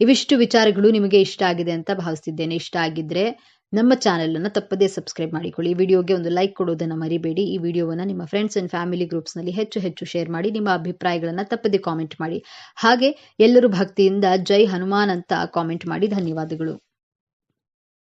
ಇವಿಷ್ಟು ವಿಚಾರಗಳು ನಿಮಗೆ ಇಷ್ಟ ಆಗಿದೆ ಅಂತ ಭಾವಿಸ್ತಿದ್ದೇನೆ. ಇಷ್ಟ ಆಗಿದ್ರೆ ನಮ್ಮ ಚಾನೆಲ್ ಅನ್ನು ತಪ್ಪದೇ ಸಬ್ಸ್ಕ್ರೈಬ್ ಮಾಡಿಕೊಳ್ಳಿ. ಈ ವಿಡಿಯೋಗೆ ಒಂದು ಲೈಕ್ ಕೊಡೋದನ್ನು ಮರಿಬೇಡಿ. ಈ ವಿಡಿಯೋವನ್ನು ನಿಮ್ಮ ಫ್ರೆಂಡ್ಸ್ ಅಂಡ್ ಫ್ಯಾಮಿಲಿ ಗ್ರೂಪ್ಸ್ನಲ್ಲಿ ಹೆಚ್ಚು ಶೇರ್ ಮಾಡಿ. ನಿಮ್ಮ ಅಭಿಪ್ರಾಯಗಳನ್ನು ತಪ್ಪದೇ ಕಾಮೆಂಟ್ ಮಾಡಿ. ಹಾಗೆ ಎಲ್ಲರೂ ಭಕ್ತಿಯಿಂದ ಜೈ ಹನುಮಾನ್ ಅಂತ ಕಾಮೆಂಟ್ ಮಾಡಿ. ಧನ್ಯವಾದಗಳು.